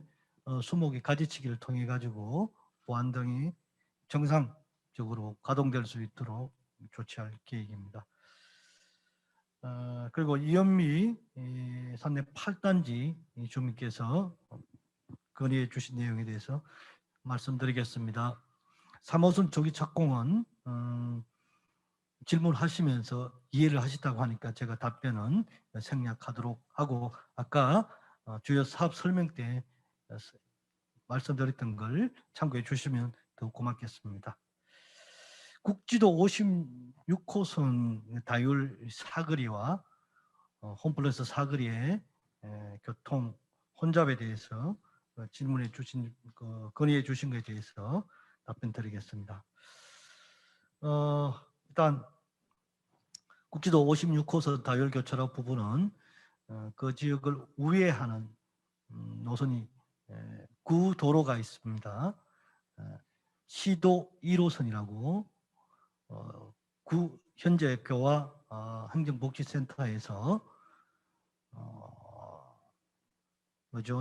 수목이 가지치기를 통해 가지고 보안등이 정상적으로 가동될 수 있도록 조치할 계획입니다. 그리고 이현미 산내 8단지 주민께서 건의해 주신 내용에 대해서 말씀드리겠습니다. 3호선 조기 착공은 질문하시면서 이해를 하시다고 하니까 제가 답변은 생략하도록 하고, 아까 주요 사업 설명 때 말씀드렸던 걸 참고해 주시면 더 고맙겠습니다. 국지도 56호선 다율 사거리와 홈플러스 사거리의 교통 혼잡에 대해서 질문해 주신 건의해 주신 것에 대해서 답변 드리겠습니다. 일단 국지도 56호선 다율 교차로 부분은 그 지역을 우회하는 노선이 구도로가 있습니다. 시도 1호선이라고 현재 교와 행정복지센터에서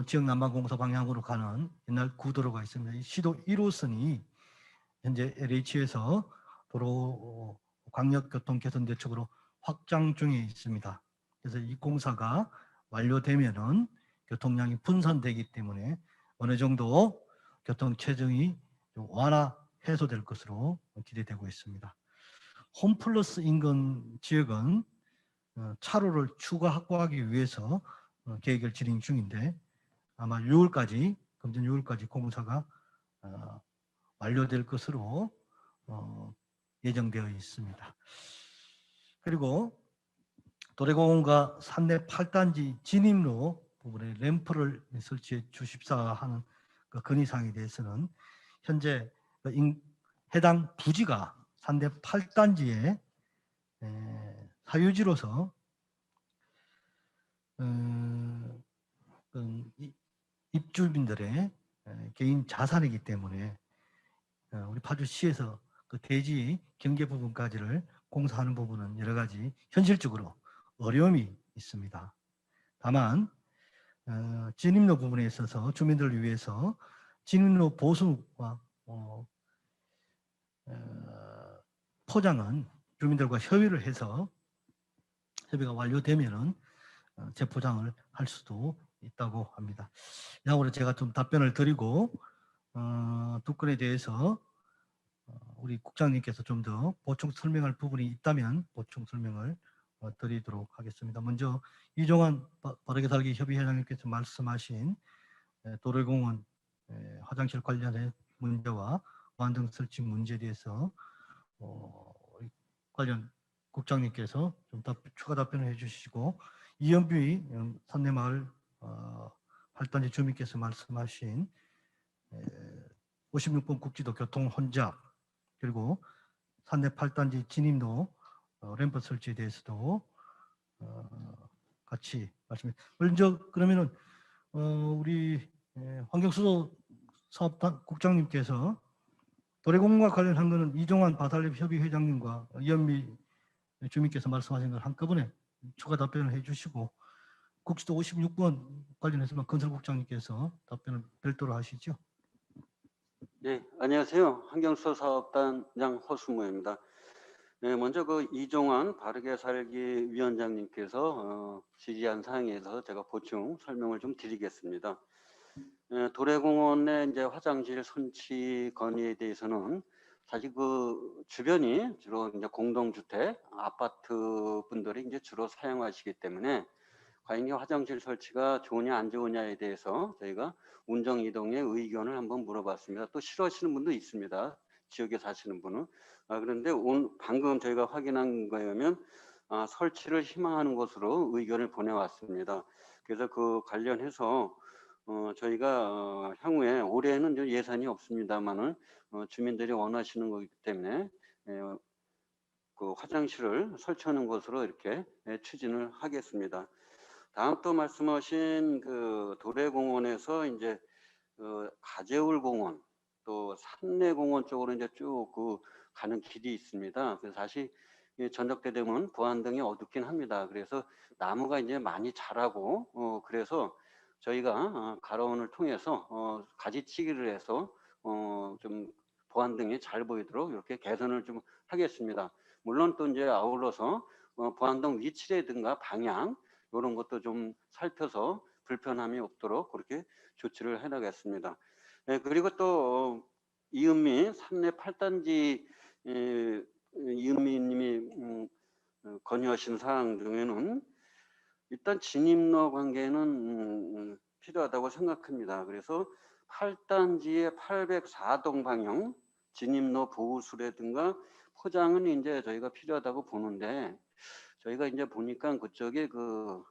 지역난방공사 방향으로 가는 옛날 구도로가 있습니다. 이 시도 1호선이 현재 LH에서 도로 광역교통 개선 대책으로 확장 중에 있습니다. 그래서 이 공사가 완료되면은 교통량이 분산되기 때문에 어느 정도 교통 체증이 완화 해소될 것으로 기대되고 있습니다. 홈플러스 인근 지역은 차로를 추가 확보하기 위해서 계획을 진행 중인데 아마 6월까지 금년 6월까지 공사가 완료될 것으로 예정되어 있습니다. 그리고 도래공원과 산내 8단지 진입로 부분에 램프를 설치해 주십사 하는 그 건의사항에 대해서는 현재 해당 부지가 산내 8단지의 사유지로서 입주민들의 개인 자산이기 때문에 우리 파주시에서 그 대지 경계 부분까지를 공사하는 부분은 여러 가지 현실적으로 어려움이 있습니다. 다만 진입로 부분에 있어서 주민들을 위해서 진입로 보수와 포장은 주민들과 협의를 해서 협의가 완료되면은 재포장을 할 수도 있다고 합니다. 이상으로 제가 좀 답변을 드리고 두 건에 대해서 우리 국장님께서 좀 더 보충 설명할 부분이 있다면 보충 설명을 드리도록 하겠습니다. 먼저 이종환 바르게 살기 협의회장님께서 말씀하신 도로공원 화장실 관련된 문제와 보안등 설치 문제에 대해서 관련 국장님께서 좀 추가 답변을 해주시고, 이현비 산내마을 8단지 주민께서 말씀하신 56번 국지도 교통 혼잡, 그리고 산내 8단지 진입로 램프 설치에 대해서도 같이 말씀해. 먼저 그러면은 우리 환경수도 사업단 국장님께서 도래공원과 관련한 거는 이종환 바달랩 협의회장님과 이현미 주민께서 말씀하신 걸 한꺼번에 추가 답변을 해주시고, 국지도 56번 관련해서만 건설국장님께서 답변을 별도로 하시죠. 네, 안녕하세요. 환경수도 사업단장 허수무입니다. 네, 먼저 그 이종환 바르게 살기 위원장님께서 지지한 사항에 대해서 제가 보충 설명을 좀 드리겠습니다. 도래공원의 이제 화장실 선치 건의에 대해서는 사실 그 주변이 주로 이제 공동주택, 아파트 분들이 이제 주로 사용하시기 때문에 과연 이 화장실 설치가 좋으냐 안 좋으냐에 대해서 저희가 운정 이동의 의견을 한번 물어봤습니다. 또 싫어하시는 분도 있습니다. 지역에 사시는 분은. 그런데 방금 저희가 확인한 거에 의하면 설치를 희망하는 것으로 의견을 보내왔습니다. 그래서 그 관련해서 저희가 향후에 올해는 이제 예산이 없습니다만은 주민들이 원하시는 거기 때문에 그 화장실을 설치하는 것으로 이렇게 추진을 하겠습니다. 다음 또 말씀하신 그 도래공원에서 이제 가재울공원 또 산내공원 쪽으로 이제 쭉 그 가는 길이 있습니다. 그래서 사실 저녁 때 되면 부안등이 어둡긴 합니다. 그래서 나무가 이제 많이 자라고 그래서 저희가 가로원을 통해서 가지치기를 해서 좀 부안등이 잘 보이도록 이렇게 개선을 좀 하겠습니다. 물론 또 이제 아울러서 부안등 위치라든가 방향 이런 것도 좀 살펴서 불편함이 없도록 그렇게 조치를 해나가겠습니다. 그리고 또 이은미 3내 8단지 이은미님이 건의하신 사항 중에는 일단 진입로 관계는 필요하다고 생각합니다. 그래서 8단지의 804동 방향 진입로 보호수라든가 포장은 이제 저희가 필요하다고 보는데 저희가 이제 보니까 그쪽에 그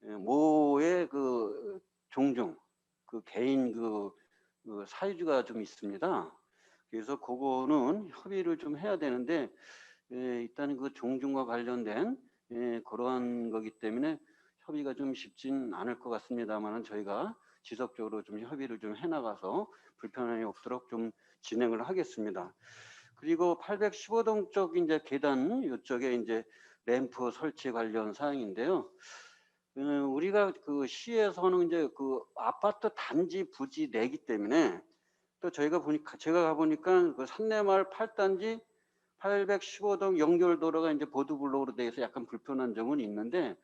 모의 그 종종 그 개인 그 사유지가 좀 있습니다. 그래서 그거는 협의를 좀 해야 되는데 일단 그 종중과 관련된 그러한 거기 때문에 협의가 좀 쉽진 않을 것 같습니다만은 저희가 지속적으로 좀 협의를 좀 해나가서 불편함이 없도록 좀 진행을 하겠습니다. 그리고 815동 쪽 이제 계단 이쪽에 이제 램프 설치 관련 사항인데요. 우리가 그 시에서는 이제 그 아파트 단지 부지 내기 때문에 또 저희가 보니까 제가 가보니까 그 산내마을 8단지 815동 연결도로가 이제 보도블록으로 되어 있어 약간 불편한 점은 있는데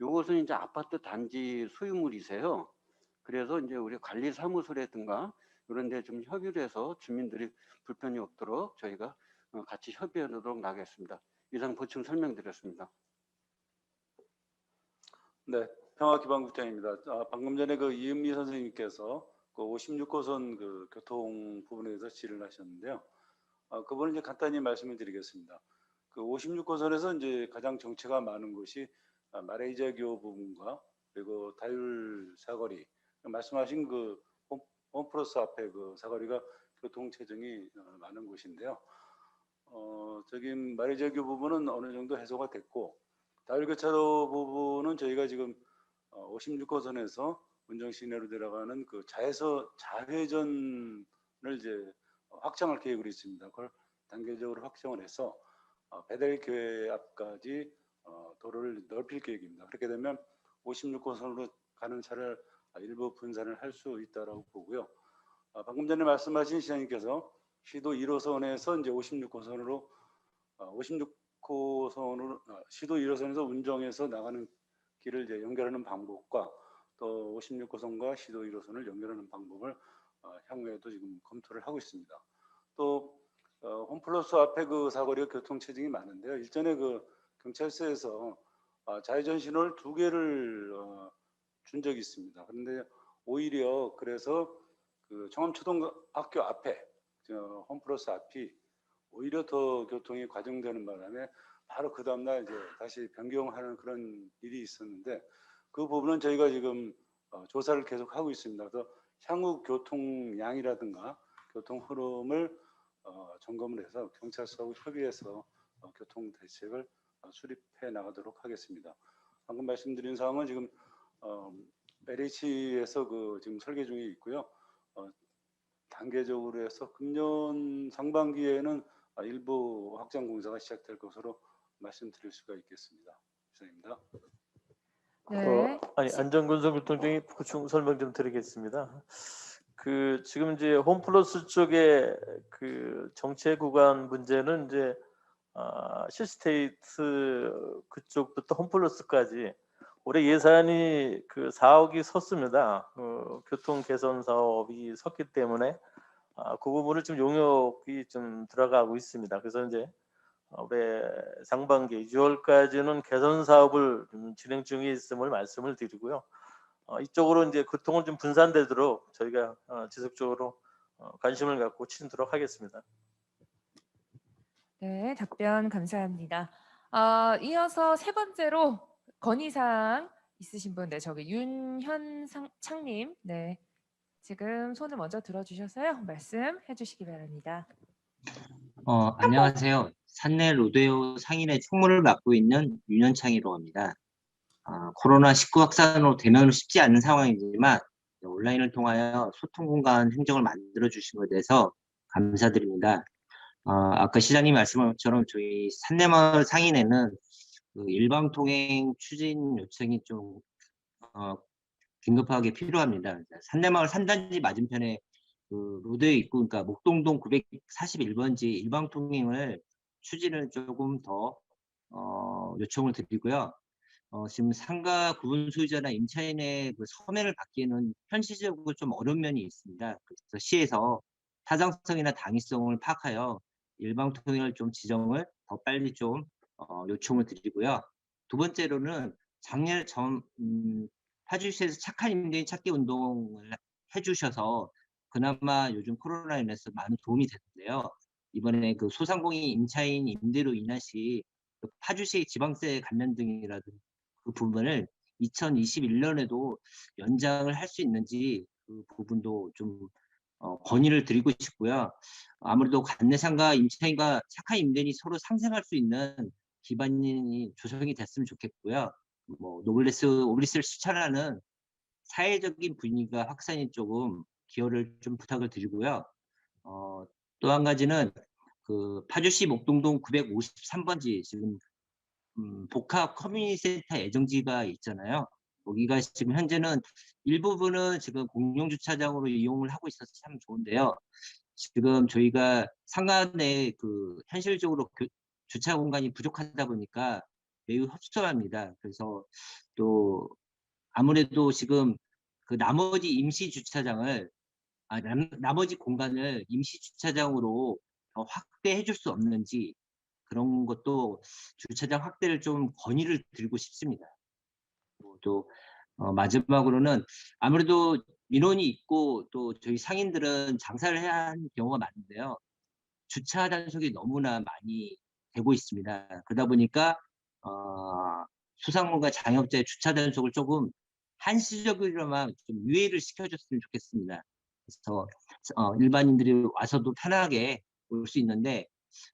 요것은 이제 아파트 단지 소유물이세요. 그래서 이제 우리 관리사무소라든가 이런 데 좀 협의를 해서 주민들이 불편이 없도록 저희가 같이 협의하도록 나가겠습니다. 이상 보충 설명드렸습니다. 네, 평화기반국장입니다. 방금 전에 그 이은미 선생님께서 그 56호선 그 교통 부분에 대해서 질의를 하셨는데요. 그 부분을 이제 간단히 말씀을 드리겠습니다. 그 56호선에서 이제 가장 정체가 많은 곳이 마레이자교 부분과 그리고 다율 사거리, 말씀하신 그 홈플러스 앞에 그 사거리가 교통 체증이 많은 곳인데요. 저기 마레이자교 부분은 어느 정도 해소가 됐고 다율교차로 부분은 저희가 지금 56호선에서 운정 시내로 들어가는 그 좌회전을 이제 확장할 계획으로 있습니다. 그걸 단계적으로 확정을 해서 베델교회 앞까지 도로를 넓힐 계획입니다. 그렇게 되면 56호선으로 가는 차를 일부 분산을 할 수 있다라고 보고요. 방금 전에 말씀하신 시장님께서 시도 1호선에서 이제 56호선으로 시도 1호선에서 운정에서 나가는 길을 이제 연결하는 방법과 또 56호선과 시도 1호선을 연결하는 방법을 향후에도 지금 검토를 하고 있습니다. 또 홈플러스 앞에 그 사거리가 교통 체증이 많은데요. 일전에 그 경찰서에서 좌회전 신호를 2개를 준 적이 있습니다. 그런데 오히려 그래서 그 청암초등학교 앞에 홈플러스 앞이 오히려 더 교통이 과정되는 바람에 바로 그 다음날 이제 다시 변경하는 그런 일이 있었는데 그 부분은 저희가 지금 조사를 계속 하고 있습니다. 그래서 향후 교통량이라든가 교통 흐름을 점검을 해서 경찰서하고 협의해서 교통 대책을 수립해 나가도록 하겠습니다. 방금 말씀드린 사항은 지금 LH에서 그 지금 설계 중에 있고요. 단계적으로 해서 금년 상반기에는 일부 확장 공사가 시작될 것으로 말씀드릴 수가 있겠습니다. 이상입니다. 네. 안전건설교통청이 보충 설명 좀 드리겠습니다. 그 지금 이제 홈플러스 쪽에 그 정체 구간 문제는 이제 시스테이트 그쪽부터 홈플러스까지 올해 예산이 그 4억이 섰습니다. 교통 개선 사업이 섰기 때문에 그 부분을 좀 용역이 좀 들어가고 있습니다. 그래서 이제 올해 상반기 6월까지는 개선 사업을 진행 중에 있음을 말씀을 드리고요. 이쪽으로 이제 교통을 좀 분산되도록 저희가 지속적으로 관심을 갖고 치도록 하겠습니다. 네, 답변 감사합니다. 이어서 세 번째로 건의사항 있으신 분, 네, 저기 창님, 네, 지금 손을 먼저 들어주셔서요, 말씀해 주시기 바랍니다. 안녕하세요. 산내 로데오 상인의 총무를 맡고 있는 윤현창이라고 합니다. 코로나19 확산으로 대면으로 쉽지 않은 상황이지만 온라인을 통하여 소통 공간 행정을 만들어 주신 것에 대해서 감사드립니다. 아까 시장님 말씀한 것처럼 저희 산내마을 상인에는 그 일방 통행 추진 요청이 좀 긴급하게 필요합니다. 산내마을 3단지 맞은편에 그 로드에 있고, 그러니까 목동동 941번지 일방 통행을 추진을 조금 더 요청을 드리고요. 지금 상가 구분 소유자나 임차인의 그 서면을 받기에는 현실적으로 좀 어려운 면이 있습니다. 그래서 시에서 타당성이나 당위성을 파악하여 일방 통행을 좀 지정을 더 빨리 좀 요청을 드리고요. 두 번째로는 작년 파주시에서 착한 임대인 찾기 운동을 해주셔서 그나마 요즘 코로나로 인해서 많은 도움이 됐는데요. 이번에 그 소상공인 임차인 임대료 인하 시 파주시 지방세 감면 등이라든 그 부분을 2021년에도 연장을 할 수 있는지 그 부분도 좀 건의를 드리고 싶고요. 아무래도 관내상가 임차인과 착한 임대인이 서로 상생할 수 있는 기반이 조성이 됐으면 좋겠고요. 뭐 노블레스 오블리스를 실천하는 사회적인 분위기가 확산이 조금 기여를 좀 부탁을 드리고요. 또 한 가지는 그 파주시 목동동 953번지 지금 복합 커뮤니티센터 애정지가 있잖아요. 거기가 지금 현재는 일부분은 지금 공용주차장으로 이용을 하고 있어서 참 좋은데요. 지금 저희가 상가 내 그 현실적으로 주차 공간이 부족하다 보니까 매우 협소합니다. 그래서 또 아무래도 지금 그 나머지 임시 주차장을 나머지 공간을 임시 주차장으로 더 확대해 줄 수 없는지 그런 것도 주차장 확대를 좀 건의를 드리고 싶습니다. 또 마지막으로는 아무래도 민원이 있고 또 저희 상인들은 장사를 해야 하는 경우가 많은데요. 주차 단속이 너무나 많이 되고 있습니다. 그러다 보니까 소상공인과 자영업자의 주차 단속을 조금 한시적으로만 좀 유예를 시켜줬으면 좋겠습니다. 그래서 일반인들이 와서도 편하게 올 수 있는데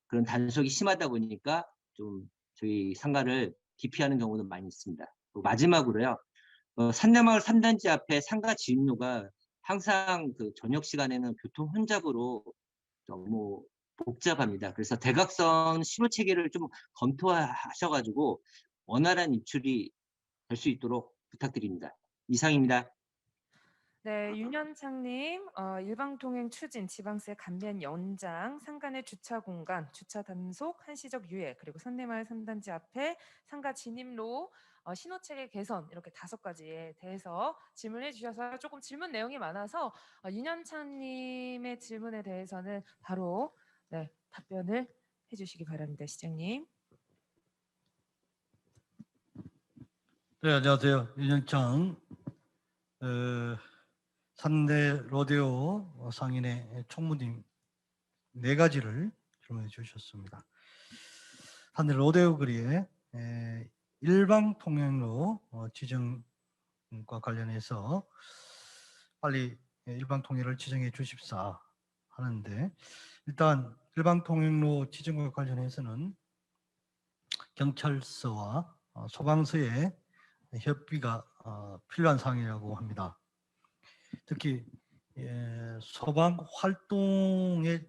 그런 단속이 심하다 보니까 좀 저희 상가를 기피하는 경우도 많이 있습니다. 마지막으로요. 산내마을 3단지 앞에 상가 진입로가 항상 그 저녁 시간에는 교통 혼잡으로 너무 복잡합니다. 그래서 대각선 신호 체계를 좀 검토하셔가지고 원활한 입출이 될 수 있도록 부탁드립니다. 이상입니다. 네, 윤현창님, 일방통행 추진, 지방세 감면 연장, 상가 내 주차 공간, 주차 단속, 한시적 유예, 그리고 산내마을 3단지 앞에 상가 진입로, 신호체계 개선 이렇게 5가지에 대해서 질문해 주셔서 조금 질문 내용이 많아서 윤현창님의 질문에 대해서는 바로 네, 답변을 해주시기 바랍니다, 시장님. 네, 안녕하세요. 윤영창. 산내 로데오 상인의 총무님 4가지를 질문해 주셨습니다. 산내 로데오 거리에 일방 통행로 지정과 관련해서 빨리 일방 통행을 지정해 주십사 하는데, 일단 일방 통행로 지정과 관련해서는 경찰서와 소방서의 협의가 필요한 사항이라고 합니다. 특히 소방 활동에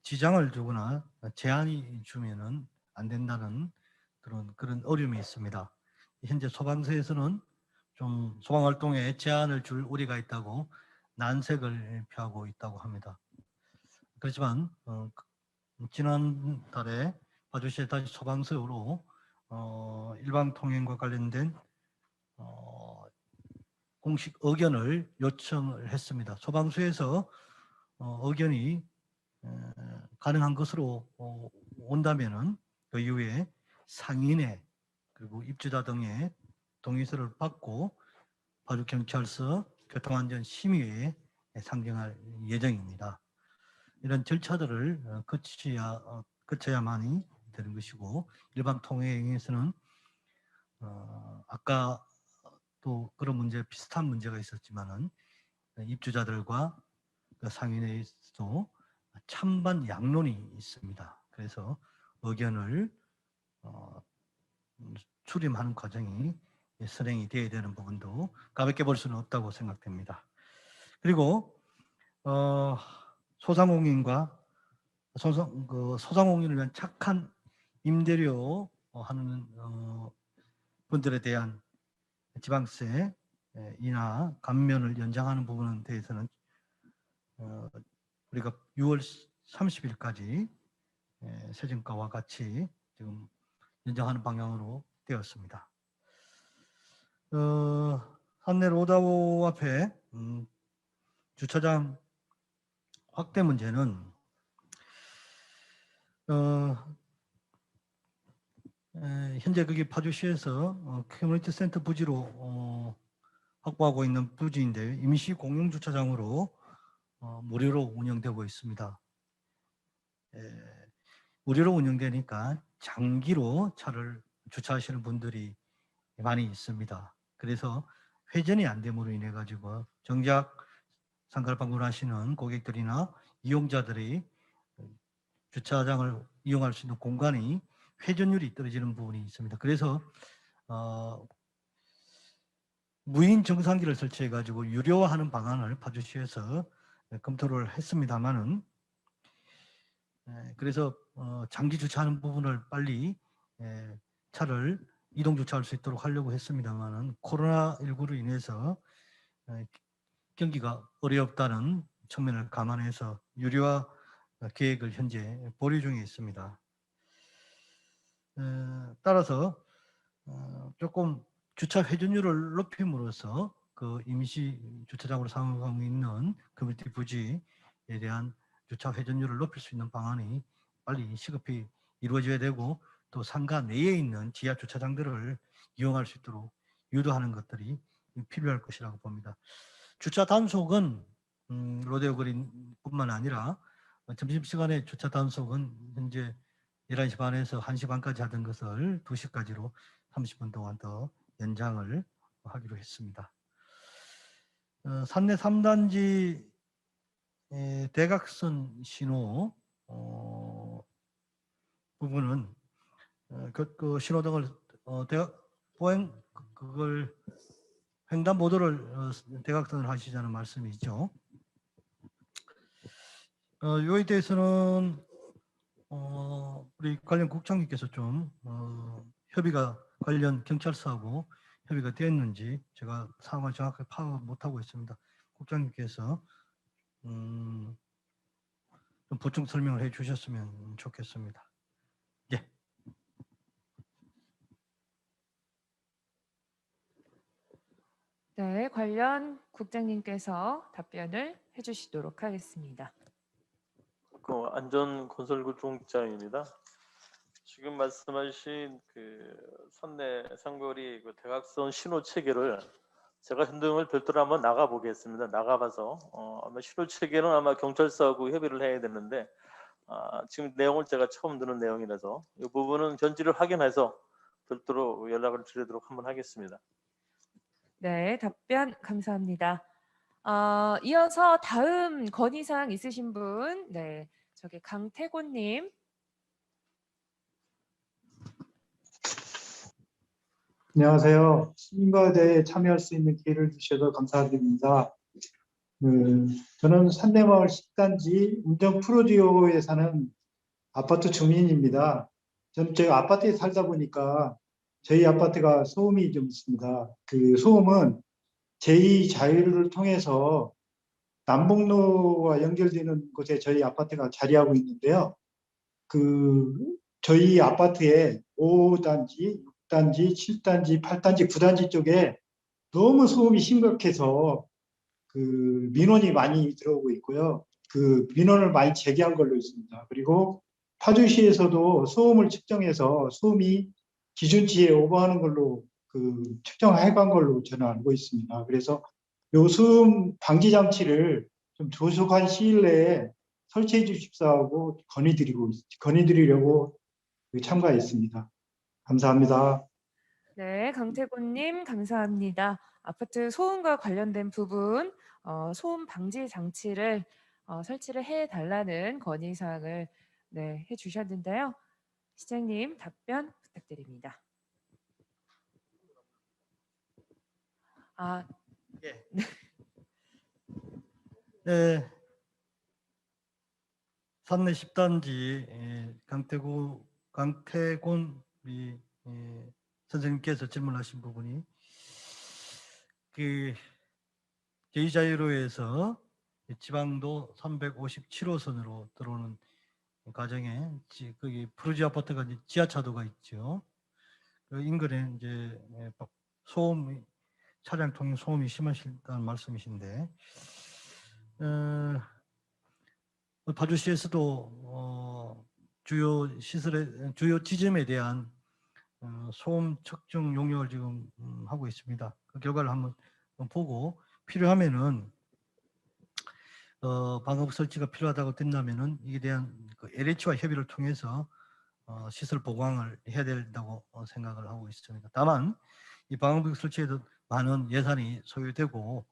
지장을 주거나 제한이 주면은 안 된다는 그런 어려움이 있습니다. 현재 소방서에서는 좀 소방 활동에 제한을 줄 우려가 있다고 난색을 표하고 있다고 합니다. 그렇지만 지난달에 파주시에 다시 소방서로 일방 통행과 관련된 공식 의견을 요청을 했습니다. 소방서에서 의견이 가능한 것으로 온다면은 그 이후에 상인의 그리고 입주자 등의 동의서를 받고 파주경찰서 교통안전심의회에 상정할 예정입니다. 이런 절차들을 거쳐야만이 되는 것이고, 일반 통행에서는 아까 또 그런 문제, 비슷한 문제가 있었지만은 입주자들과 그 상인회에서도 찬반 양론이 있습니다. 그래서 의견을 수렴하는 과정이 선행이 되어야 되는 부분도 가볍게 볼 수는 없다고 생각됩니다. 그리고 소상공인과 소상공인을 위한 착한 임대료 하는 분들에 대한 지방세 인하 감면을 연장하는 부분에 대해서는 우리가 6월 30일까지 세정가와 같이 지금 연장하는 방향으로 되었습니다. 산내 로다오 앞에 주차장 확대 문제는 현재 그게 파주시에서 커뮤니티 센터 부지로 확보하고 있는 부지인데 임시 공용 주차장으로 무료로 운영되고 있습니다. 무료로 운영되니까 장기로 차를 주차하시는 분들이 많이 있습니다. 그래서 회전이 안 됨으로 인해 가지고 정작 상가를 방문하시는 고객들이나 이용자들이 주차장을 이용할 수 있는 공간이 회전율이 떨어지는 부분이 있습니다. 그래서 무인 정상기를 설치해 가지고 유료화하는 방안을 파주시에서 검토를 했습니다만은, 그래서 장기 주차하는 부분을 빨리 차를 이동 주차할 수 있도록 하려고 했습니다만은 코로나19로 인해서 경기가 어렵다는 측면을 감안해서 유료화 계획을 현재 보류 중에 있습니다. 따라서 조금 주차 회전율을 높임으로써 그 임시 주차장으로 사용하고 있는 커뮤니티 부지에 대한 주차 회전율을 높일 수 있는 방안이 빨리 시급히 이루어져야 되고, 또 상가 내에 있는 지하 주차장들을 이용할 수 있도록 유도하는 것들이 필요할 것이라고 봅니다. 주차 단속은 로데오 거리뿐만 아니라 점심시간에 주차 단속은 현재 11시 반에서 1시 반까지 하던 것을 2시까지로 30분 동안 더 연장을 하기로 했습니다. 산내 3단지 대각선 신호 부분은 그 신호등을 보행 그걸 횡단보도를 대각선을 하시자는 말씀이죠. 이거에 대해서는 우리 관련 국장님께서 좀 협의가 관련 경찰서하고 협의가 되었는지 제가 상황을 정확하게 파악 못하고 있습니다. 국장님께서 좀 보충 설명을 해주셨으면 좋겠습니다. 예. 네, 관련 국장님께서 답변을 해주시도록 하겠습니다. 그 안전건설구청장입니다. 지금 말씀하신 그 산내 상거리 그 대각선 신호 체계를 제가 현동을 별도로 한번 나가 보겠습니다. 나가봐서 아마 신호 체계는 아마 경찰서하고 협의를 해야 되는데 지금 내용을 제가 처음 듣는 내용이라서 이 부분은 현지를 확인해서 별도로 연락을 드리도록 한번 하겠습니다. 네, 답변 감사합니다. 이어서 다음 건의사항 있으신 분, 네, 저기 강태곤님. 안녕하세요. 시민과대에 참여할 수 있는 기회를 주셔서 감사드립니다. 저는 산내마을 10단지 운정 프로지오에 사는 아파트 주민입니다. 저는 저희 아파트에 살다 보니까 저희 아파트가 소음이 좀 있습니다. 그 소음은 제2자유를 통해서 남북로와 연결되는 곳에 저희 아파트가 자리하고 있는데요. 저희 아파트에 5단지, 6단지, 7단지, 8단지, 9단지 쪽에 너무 소음이 심각해서 민원이 많이 들어오고 있고요. 민원을 많이 제기한 걸로 있습니다. 그리고 파주시에서도 소음을 측정해서 소음이 기준치에 오버하는 걸로 측정해 간 걸로 저는 알고 있습니다. 그래서 요 소음 방지 장치를 좀 조속한 시일 내에 설치해 주십사 하고 건의드리려고 참가했습니다. 감사합니다. 네, 강태곤님 감사합니다. 아파트 소음과 관련된 부분 소음 방지 장치를 설치를 해달라는 건의사항을 네, 해주셨는데요. 시장님 답변 부탁드립니다. 예. 네. 산내 10단지 강태곤 선생님께서 질문하신 부분이 그 제2자유로에서 지방도 357호선으로 들어오는 과정에 거기 푸르지 아파트가 이제 지하차도가 있죠. 그 인근에 이제 소음 차량 통행 소음이 심하시다는 말씀이신데 파주시에서도 주요 시설의 주요 지점에 대한 소음 측정 용역을 지금 하고 있습니다. 그 결과를 한번 보고 필요하면은 방음 설치가 필요하다고 된다면은 이에 대한 그 LH와 협의를 통해서 시설 보강을 해야 된다고 생각을 하고 있습니다. 다만 이 방음벽 설치에도 많은 예산이 소요되고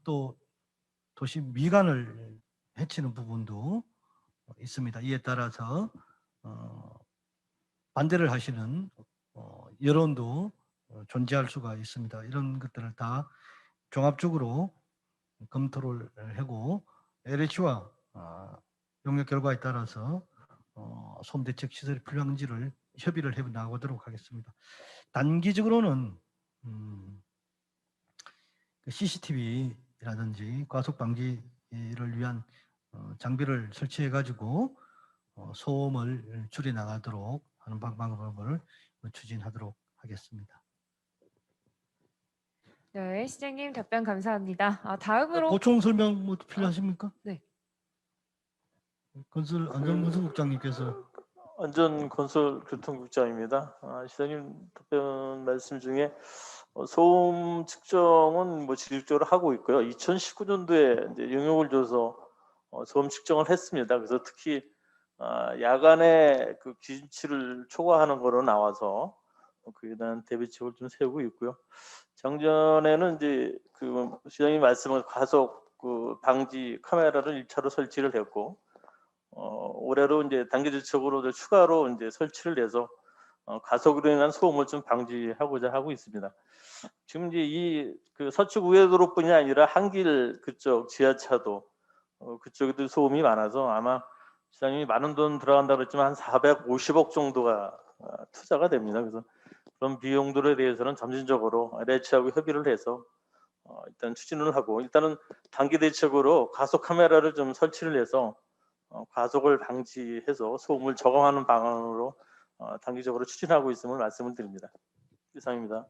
또 도시 미관을 해치는 부분도 있습니다. 이에 따라서 반대를 하시는 여론도 존재할 수가 있습니다. 이런 것들을 다 종합적으로 검토를 하고 LH와 용역 결과에 따라서 소음 대책 시설이 필요한지를 협의를 해 나가도록 하겠습니다. 단기적으로는 CCTV라든지 과속 방지를 위한 장비를 설치해 가지고 소음을 줄여 나가도록 하는 방법을 추진하도록 하겠습니다. 네, 시장님 답변 감사합니다. 다음으로 보충 설명 뭐 필요하십니까? 네. 건설 안전건설국장님께서 안전건설교통국장입니다. 시장님 답변 말씀 중에 소음 측정은 뭐 지속적으로 하고 있고요. 2019년도에 이제 용역을 줘서 소음 측정을 했습니다. 그래서 특히 야간에 그 기준치를 초과하는 거로 나와서 그에 대한 대비책을 좀 세우고 있고요. 작년에는 이제 그 시장님 말씀은 과속 그 방지 카메라를 1차로 설치를 했고 올해로 이제 단기적으로 추가로 이제 설치를 해서 과속으로 인한 소음을 좀 방지하고자 하고 있습니다. 지금 이제 이 그 서초 우회도로뿐이 아니라 한길 그쪽 지하차도 그쪽에도 소음이 많아서 아마 시장님이 많은 돈 들어간다고 했지만 한 450억 정도가 투자가 됩니다. 그래서 그런 비용들에 대해서는 점진적으로 LH하고 협의를 해서 일단 추진을 하고 일단은 단기 대책으로 과속 카메라를 좀 설치를 해서 과속을 방지해서 소음을 저감하는 방안으로 단기적으로 추진하고 있음을 말씀을 드립니다. 이상입니다.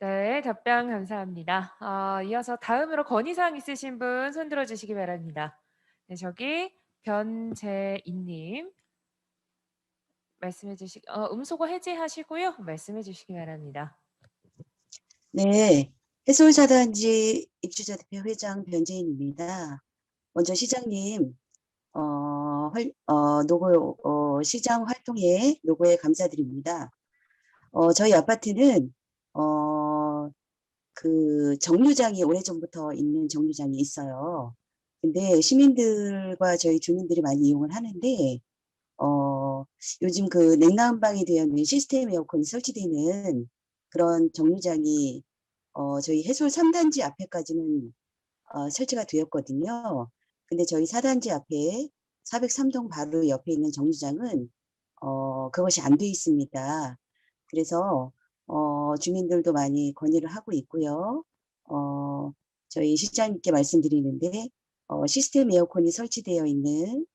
네, 답변 감사합니다. 이어서 다음으로 건의사항 있으신 분 손들어 주시기 바랍니다. 네, 저기 변재인님 말씀해 주시. 음소거 해제하시고요. 말씀해 주시기 바랍니다. 네, 해솔사단지 입주자대표 회장 변재인입니다. 먼저 시장님 시장 활동에 노고에 감사드립니다. 저희 아파트는 그 정류장이 오래전부터 있는 정류장이 있어요. 근데 시민들과 저희 주민들이 많이 이용을 하는데 요즘 그 냉난방이 되어 있는 시스템 에어컨이 설치되는 그런 정류장이 저희 해솔 3단지 앞에까지는 설치가 되었거든요. 근데 저희 4단지 앞에 403동 바로 옆에 있는 정류장은 그것이 안 돼 있습니다. 그래서 주민들도 많이 건의를 하고 있고요. 저희 시장님께 말씀드리는데 시스템 에어컨이 설치되어 있는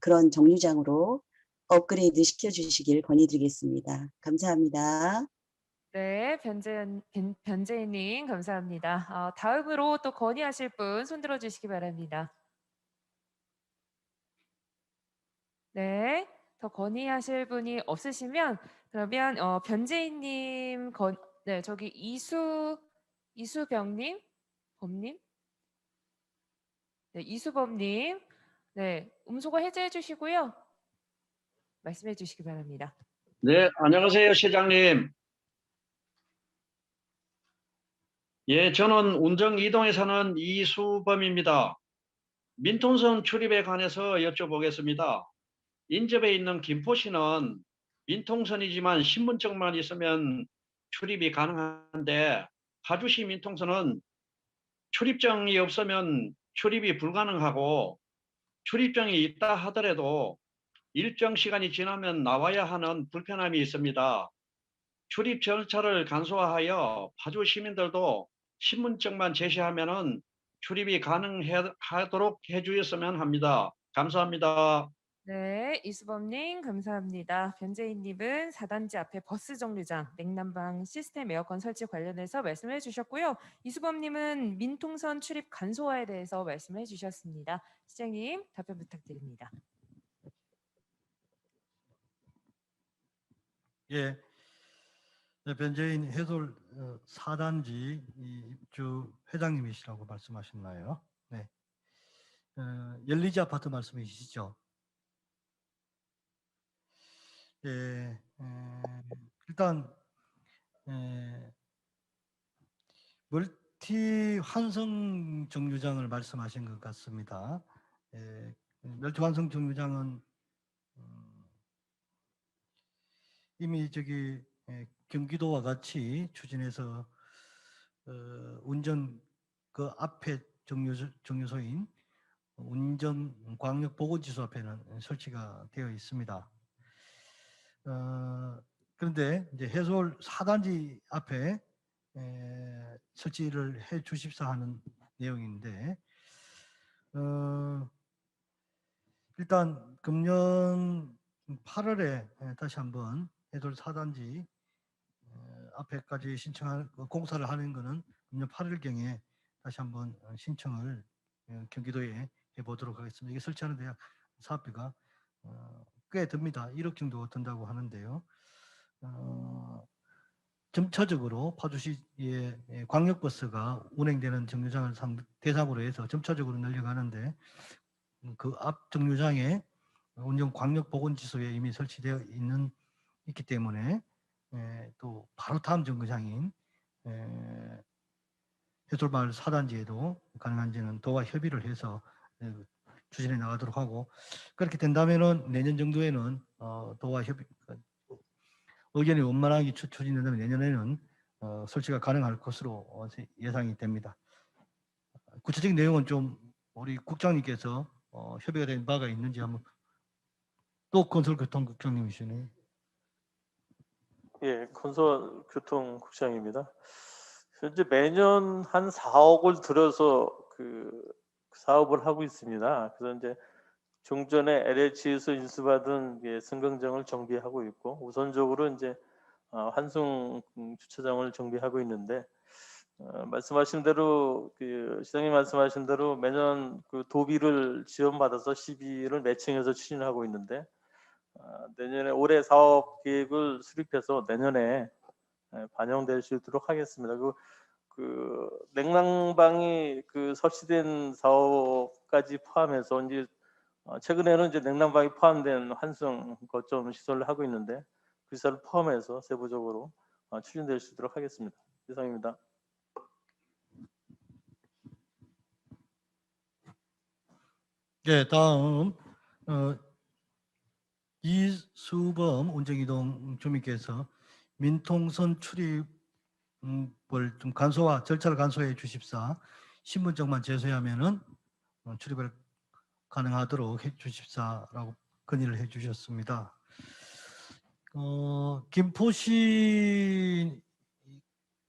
그런 정류장으로 업그레이드 시켜주시길 건의드리겠습니다. 감사합니다. 네, 변재인님 감사합니다. 다음으로 또 건의하실 분 손들어 주시기 바랍니다. 네, 더 건의하실 분이 없으시면 그러면 변재인님 네, 저기 이수병님, 범님, 네, 이수범님, 네, 음소거 해제해 주시고요. 말씀해 주시기 바랍니다. 네, 안녕하세요, 시장님. 예, 저는 운정 이동에 사는 이수범입니다. 민통선 출입에 관해서 여쭤보겠습니다. 인접에 있는 김포시는 민통선이지만 신분증만 있으면 출입이 가능한데 파주시 민통선은 출입증이 없으면 출입이 불가능하고 출입증이 있다 하더라도 일정 시간이 지나면 나와야 하는 불편함이 있습니다. 출입 절차를 간소화하여 파주 시민들도 신분증만 제시하면은 출입이 가능하도록 해주셨으면 합니다. 감사합니다. 네, 이수범님 감사합니다. 변재인님은 4단지 앞에 버스 정류장 냉난방 시스템 에어컨 설치 관련해서 말씀해 주셨고요. 이수범님은 민통선 출입 간소화에 대해서 말씀해 주셨습니다. 시장님 답변 부탁드립니다. 예, 네, 변재인 해솔 4단지 입주 회장님이시라고 말씀하셨나요? 네, 열리지 아파트 말씀이시죠? 예, 일단 멀티 환성 정류장을 말씀하신 것 같습니다. 멀티 환성 정류장은 이미 경기도와 같이 추진해서 운전 그 앞에 정류소인 운전 광역 보건지소 앞에는 설치가 되어 있습니다. 그런데 이제 해솔 4단지 앞에 설치를 해 주십사 하는 내용인데 일단 금년 8월에 다시 한번 해솔 4단지 앞에까지 공사를 하는 것은 금년 8월경에 다시 한번 신청을 경기도에 해보도록 하겠습니다. 이게 설치하는 데 사업비가 꽤 듭니다. 1억 정도 든다고 하는데요. 점차적으로 파주시의 광역버스가 운행되는 정류장을 대상으로 해서 점차적으로 늘려가는데 그 앞 정류장에 운정 광역보건지소에 이미 설치되어 있기 때문에 또 바로 다음 정거장인 해솔마을 4단지에도 가능한지는 도와 협의를 해서 추진해 나가도록 하고 그렇게 된다면은 내년 정도에는 도와 의견이 원만하게 추진된다면 내년에는 설치가 가능할 것으로 예상이 됩니다. 구체적인 내용은 좀 우리 국장님께서 협의가 된 바가 있는지 한번 또 건설교통국장님이시네. 예, 건설교통국장입니다. 현재 매년 한 4억을 들여서 그 사업을 하고 있습니다. 그래서 이제 종전에 LH에서 인수받은 승강장을 정비하고 있고 우선적으로 이제 환승 주차장을 정비하고 있는데 말씀하신 대로 시장님 말씀하신 대로 매년 그 도비를 지원받아서 시비를 매칭해서 추진하고 있는데 내년에 올해 사업 계획을 수립해서 내년에 반영될 수 있도록 하겠습니다. 그 냉난방이 설치된 사업까지 포함해서 이제 최근에는 이제 냉난방이 포함된 환승 거점 시설을 하고 있는데 그 시설을 포함해서 세부적으로 추진될 수 있도록 하겠습니다. 이상입니다. 네, 다음 이수범 운정이동 주민께서 민통선 출입을 좀 절차를 간소해 주십사 신분증만 제시하면은 출입을 가능하도록 해 주십사라고 건의를 해 주셨습니다. 김포시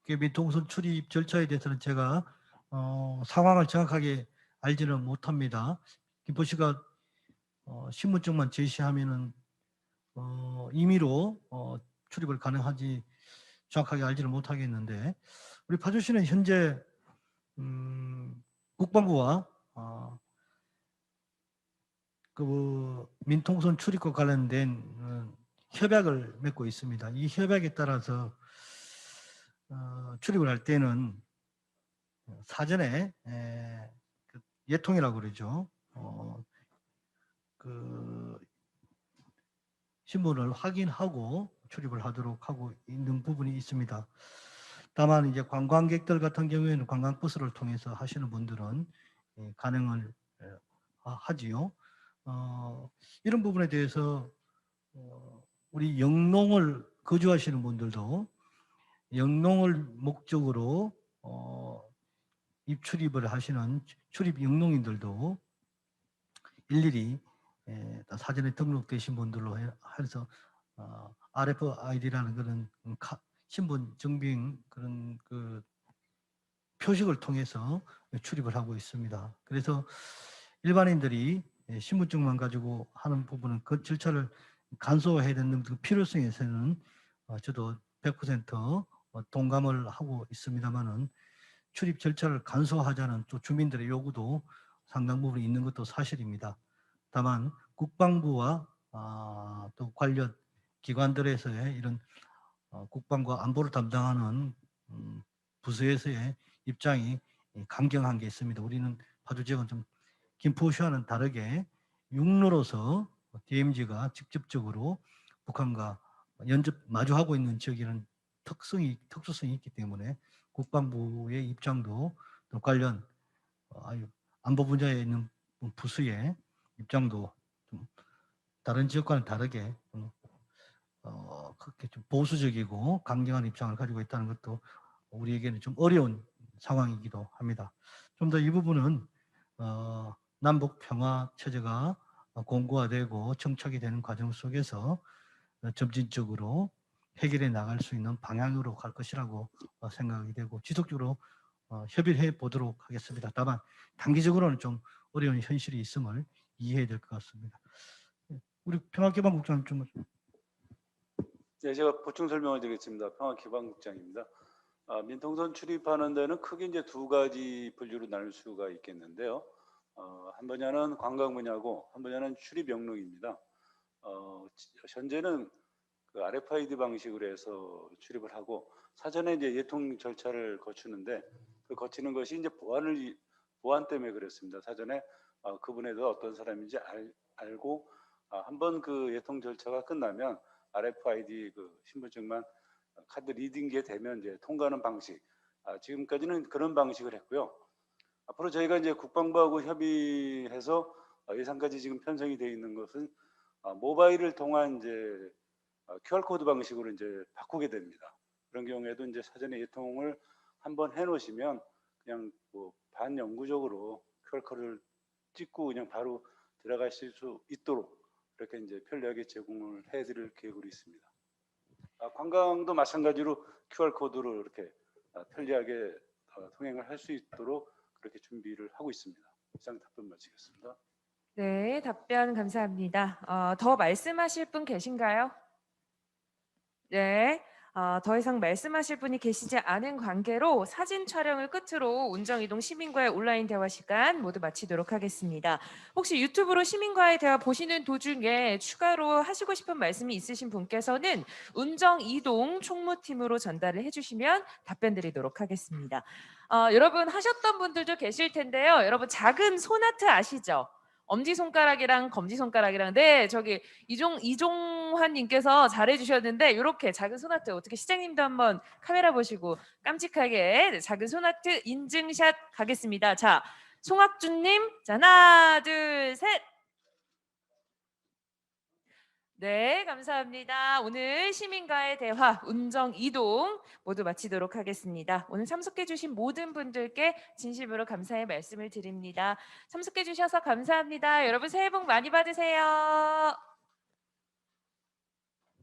민통선 출입 절차에 대해서는 제가 상황을 정확하게 알지는 못합니다. 김포시가 신분증만 제시하면은 임의로 출입을 가능한지 정확하게 알지는 못하겠는데 우리 파주시는 현재 국방부와 그 민통선 출입과 관련된 협약을 맺고 있습니다. 이 협약에 따라서 출입을 할 때는 사전에 예통이라고 그러죠. 그 신분을 확인하고 출입을 하도록 하고 있는 부분이 있습니다. 다만 이제 관광객들 같은 경우에는 관광버스를 통해서 하시는 분들은 가능을 하지요. 이런 부분에 대해서 우리 영농을 거주하시는 분들도 영농을 목적으로 입출입을 하시는 출입 영농인들도 일일이 사전에 등록되신 분들로 해서 RFID라는 그런 신분 증빙 그런 그 표식을 통해서 출입을 하고 있습니다. 그래서 일반인들이 신분증만 가지고 하는 부분은 그 절차를 간소화해야 되는 그 필요성에서는 저도 100% 동감을 하고 있습니다만은 출입 절차를 간소화하자는 또 주민들의 요구도 상당 부분 있는 것도 사실입니다. 다만 국방부와 또 관련 기관들에서의 이런 국방과 안보를 담당하는 부서에서의 입장이 강경한 게 있습니다. 우리는 파주 지역은 좀 김포시와는 다르게 육로로서 DMZ가 직접적으로 북한과 연접 마주하고 있는 지역에는 특수성이 있기 때문에 국방부의 입장도 또 관련 안보 분야에 있는 부서의 입장도 좀 다른 지역과는 다르게 그렇게 좀 보수적이고 강경한 입장을 가지고 있다는 것도 우리에게는 좀 어려운 상황이기도 합니다. 좀 더 이 부분은 남북 평화 체제가 공고화되고 정착이 되는 과정 속에서 점진적으로 해결해 나갈 수 있는 방향으로 갈 것이라고 생각이 되고 지속적으로 협의를 해 보도록 하겠습니다. 다만 단기적으로는 좀 어려운 현실이 있음을 이해해야 될 것 같습니다. 우리 평화기반국장님 좀. 네, 제가 보충 설명을 드리겠습니다. 평화기반국장입니다. 민통선 출입하는 데는 크게 이제 두 가지 분류로 나눌 수가 있겠는데요. 한 분야는 관광 분야고 한 분야는 출입 영농입니다. 현재는 그 RFID 방식으로 해서 출입을 하고 사전에 이제 예통 절차를 거치는데 그 거치는 것이 이제 보안 때문에 그랬습니다. 사전에 그분에도 어떤 사람인지 알고 한번 그 예통 절차가 끝나면 RFID 그 신분증만 카드 리딩게 되면 이제 통과하는 방식. 지금까지는 그런 방식을 했고요. 앞으로 저희가 이제 국방부하고 협의해서 예산까지 지금 편성이 되어 있는 것은 모바일을 통한 이제 QR 코드 방식으로 이제 바꾸게 됩니다. 그런 경우에도 이제 사전에 예통을 한번 해놓으시면 그냥 뭐 반영구적으로 QR 코드를 찍고 그냥 바로 들어가실 수 있도록 이렇게 이제 편리하게 제공을 해드릴 계획으로 있습니다. 관광도 마찬가지로 QR 코드로 이렇게 편리하게 통행을 할 수 있도록 그렇게 준비를 하고 있습니다. 이상 답변 마치겠습니다. 네, 답변 감사합니다. 더 말씀하실 분 계신가요? 네. 더 이상 말씀하실 분이 계시지 않은 관계로 사진 촬영을 끝으로 운정이동 시민과의 온라인 대화 시간 모두 마치도록 하겠습니다. 혹시 유튜브로 시민과의 대화 보시는 도중에 추가로 하시고 싶은 말씀이 있으신 분께서는 운정이동 총무팀으로 전달을 해주시면 답변 드리도록 하겠습니다. 여러분 하셨던 분들도 계실 텐데요. 여러분 작은 손아트 아시죠? 엄지손가락이랑 검지손가락이랑 네 저기 이종환님께서 잘해주셨는데 이렇게 작은 손아트 어떻게 시장님도 한번 카메라 보시고 깜찍하게 작은 손아트 인증샷 가겠습니다. 자 송학준님 자 하나 둘 셋. 네, 감사합니다. 오늘 시민과의 대화 운정 이동 모두 마치도록 하겠습니다. 오늘 참석해 주신 모든 분들께 진심으로 감사의 말씀을 드립니다. 참석해 주셔서 감사합니다. 여러분 새해 복 많이 받으세요.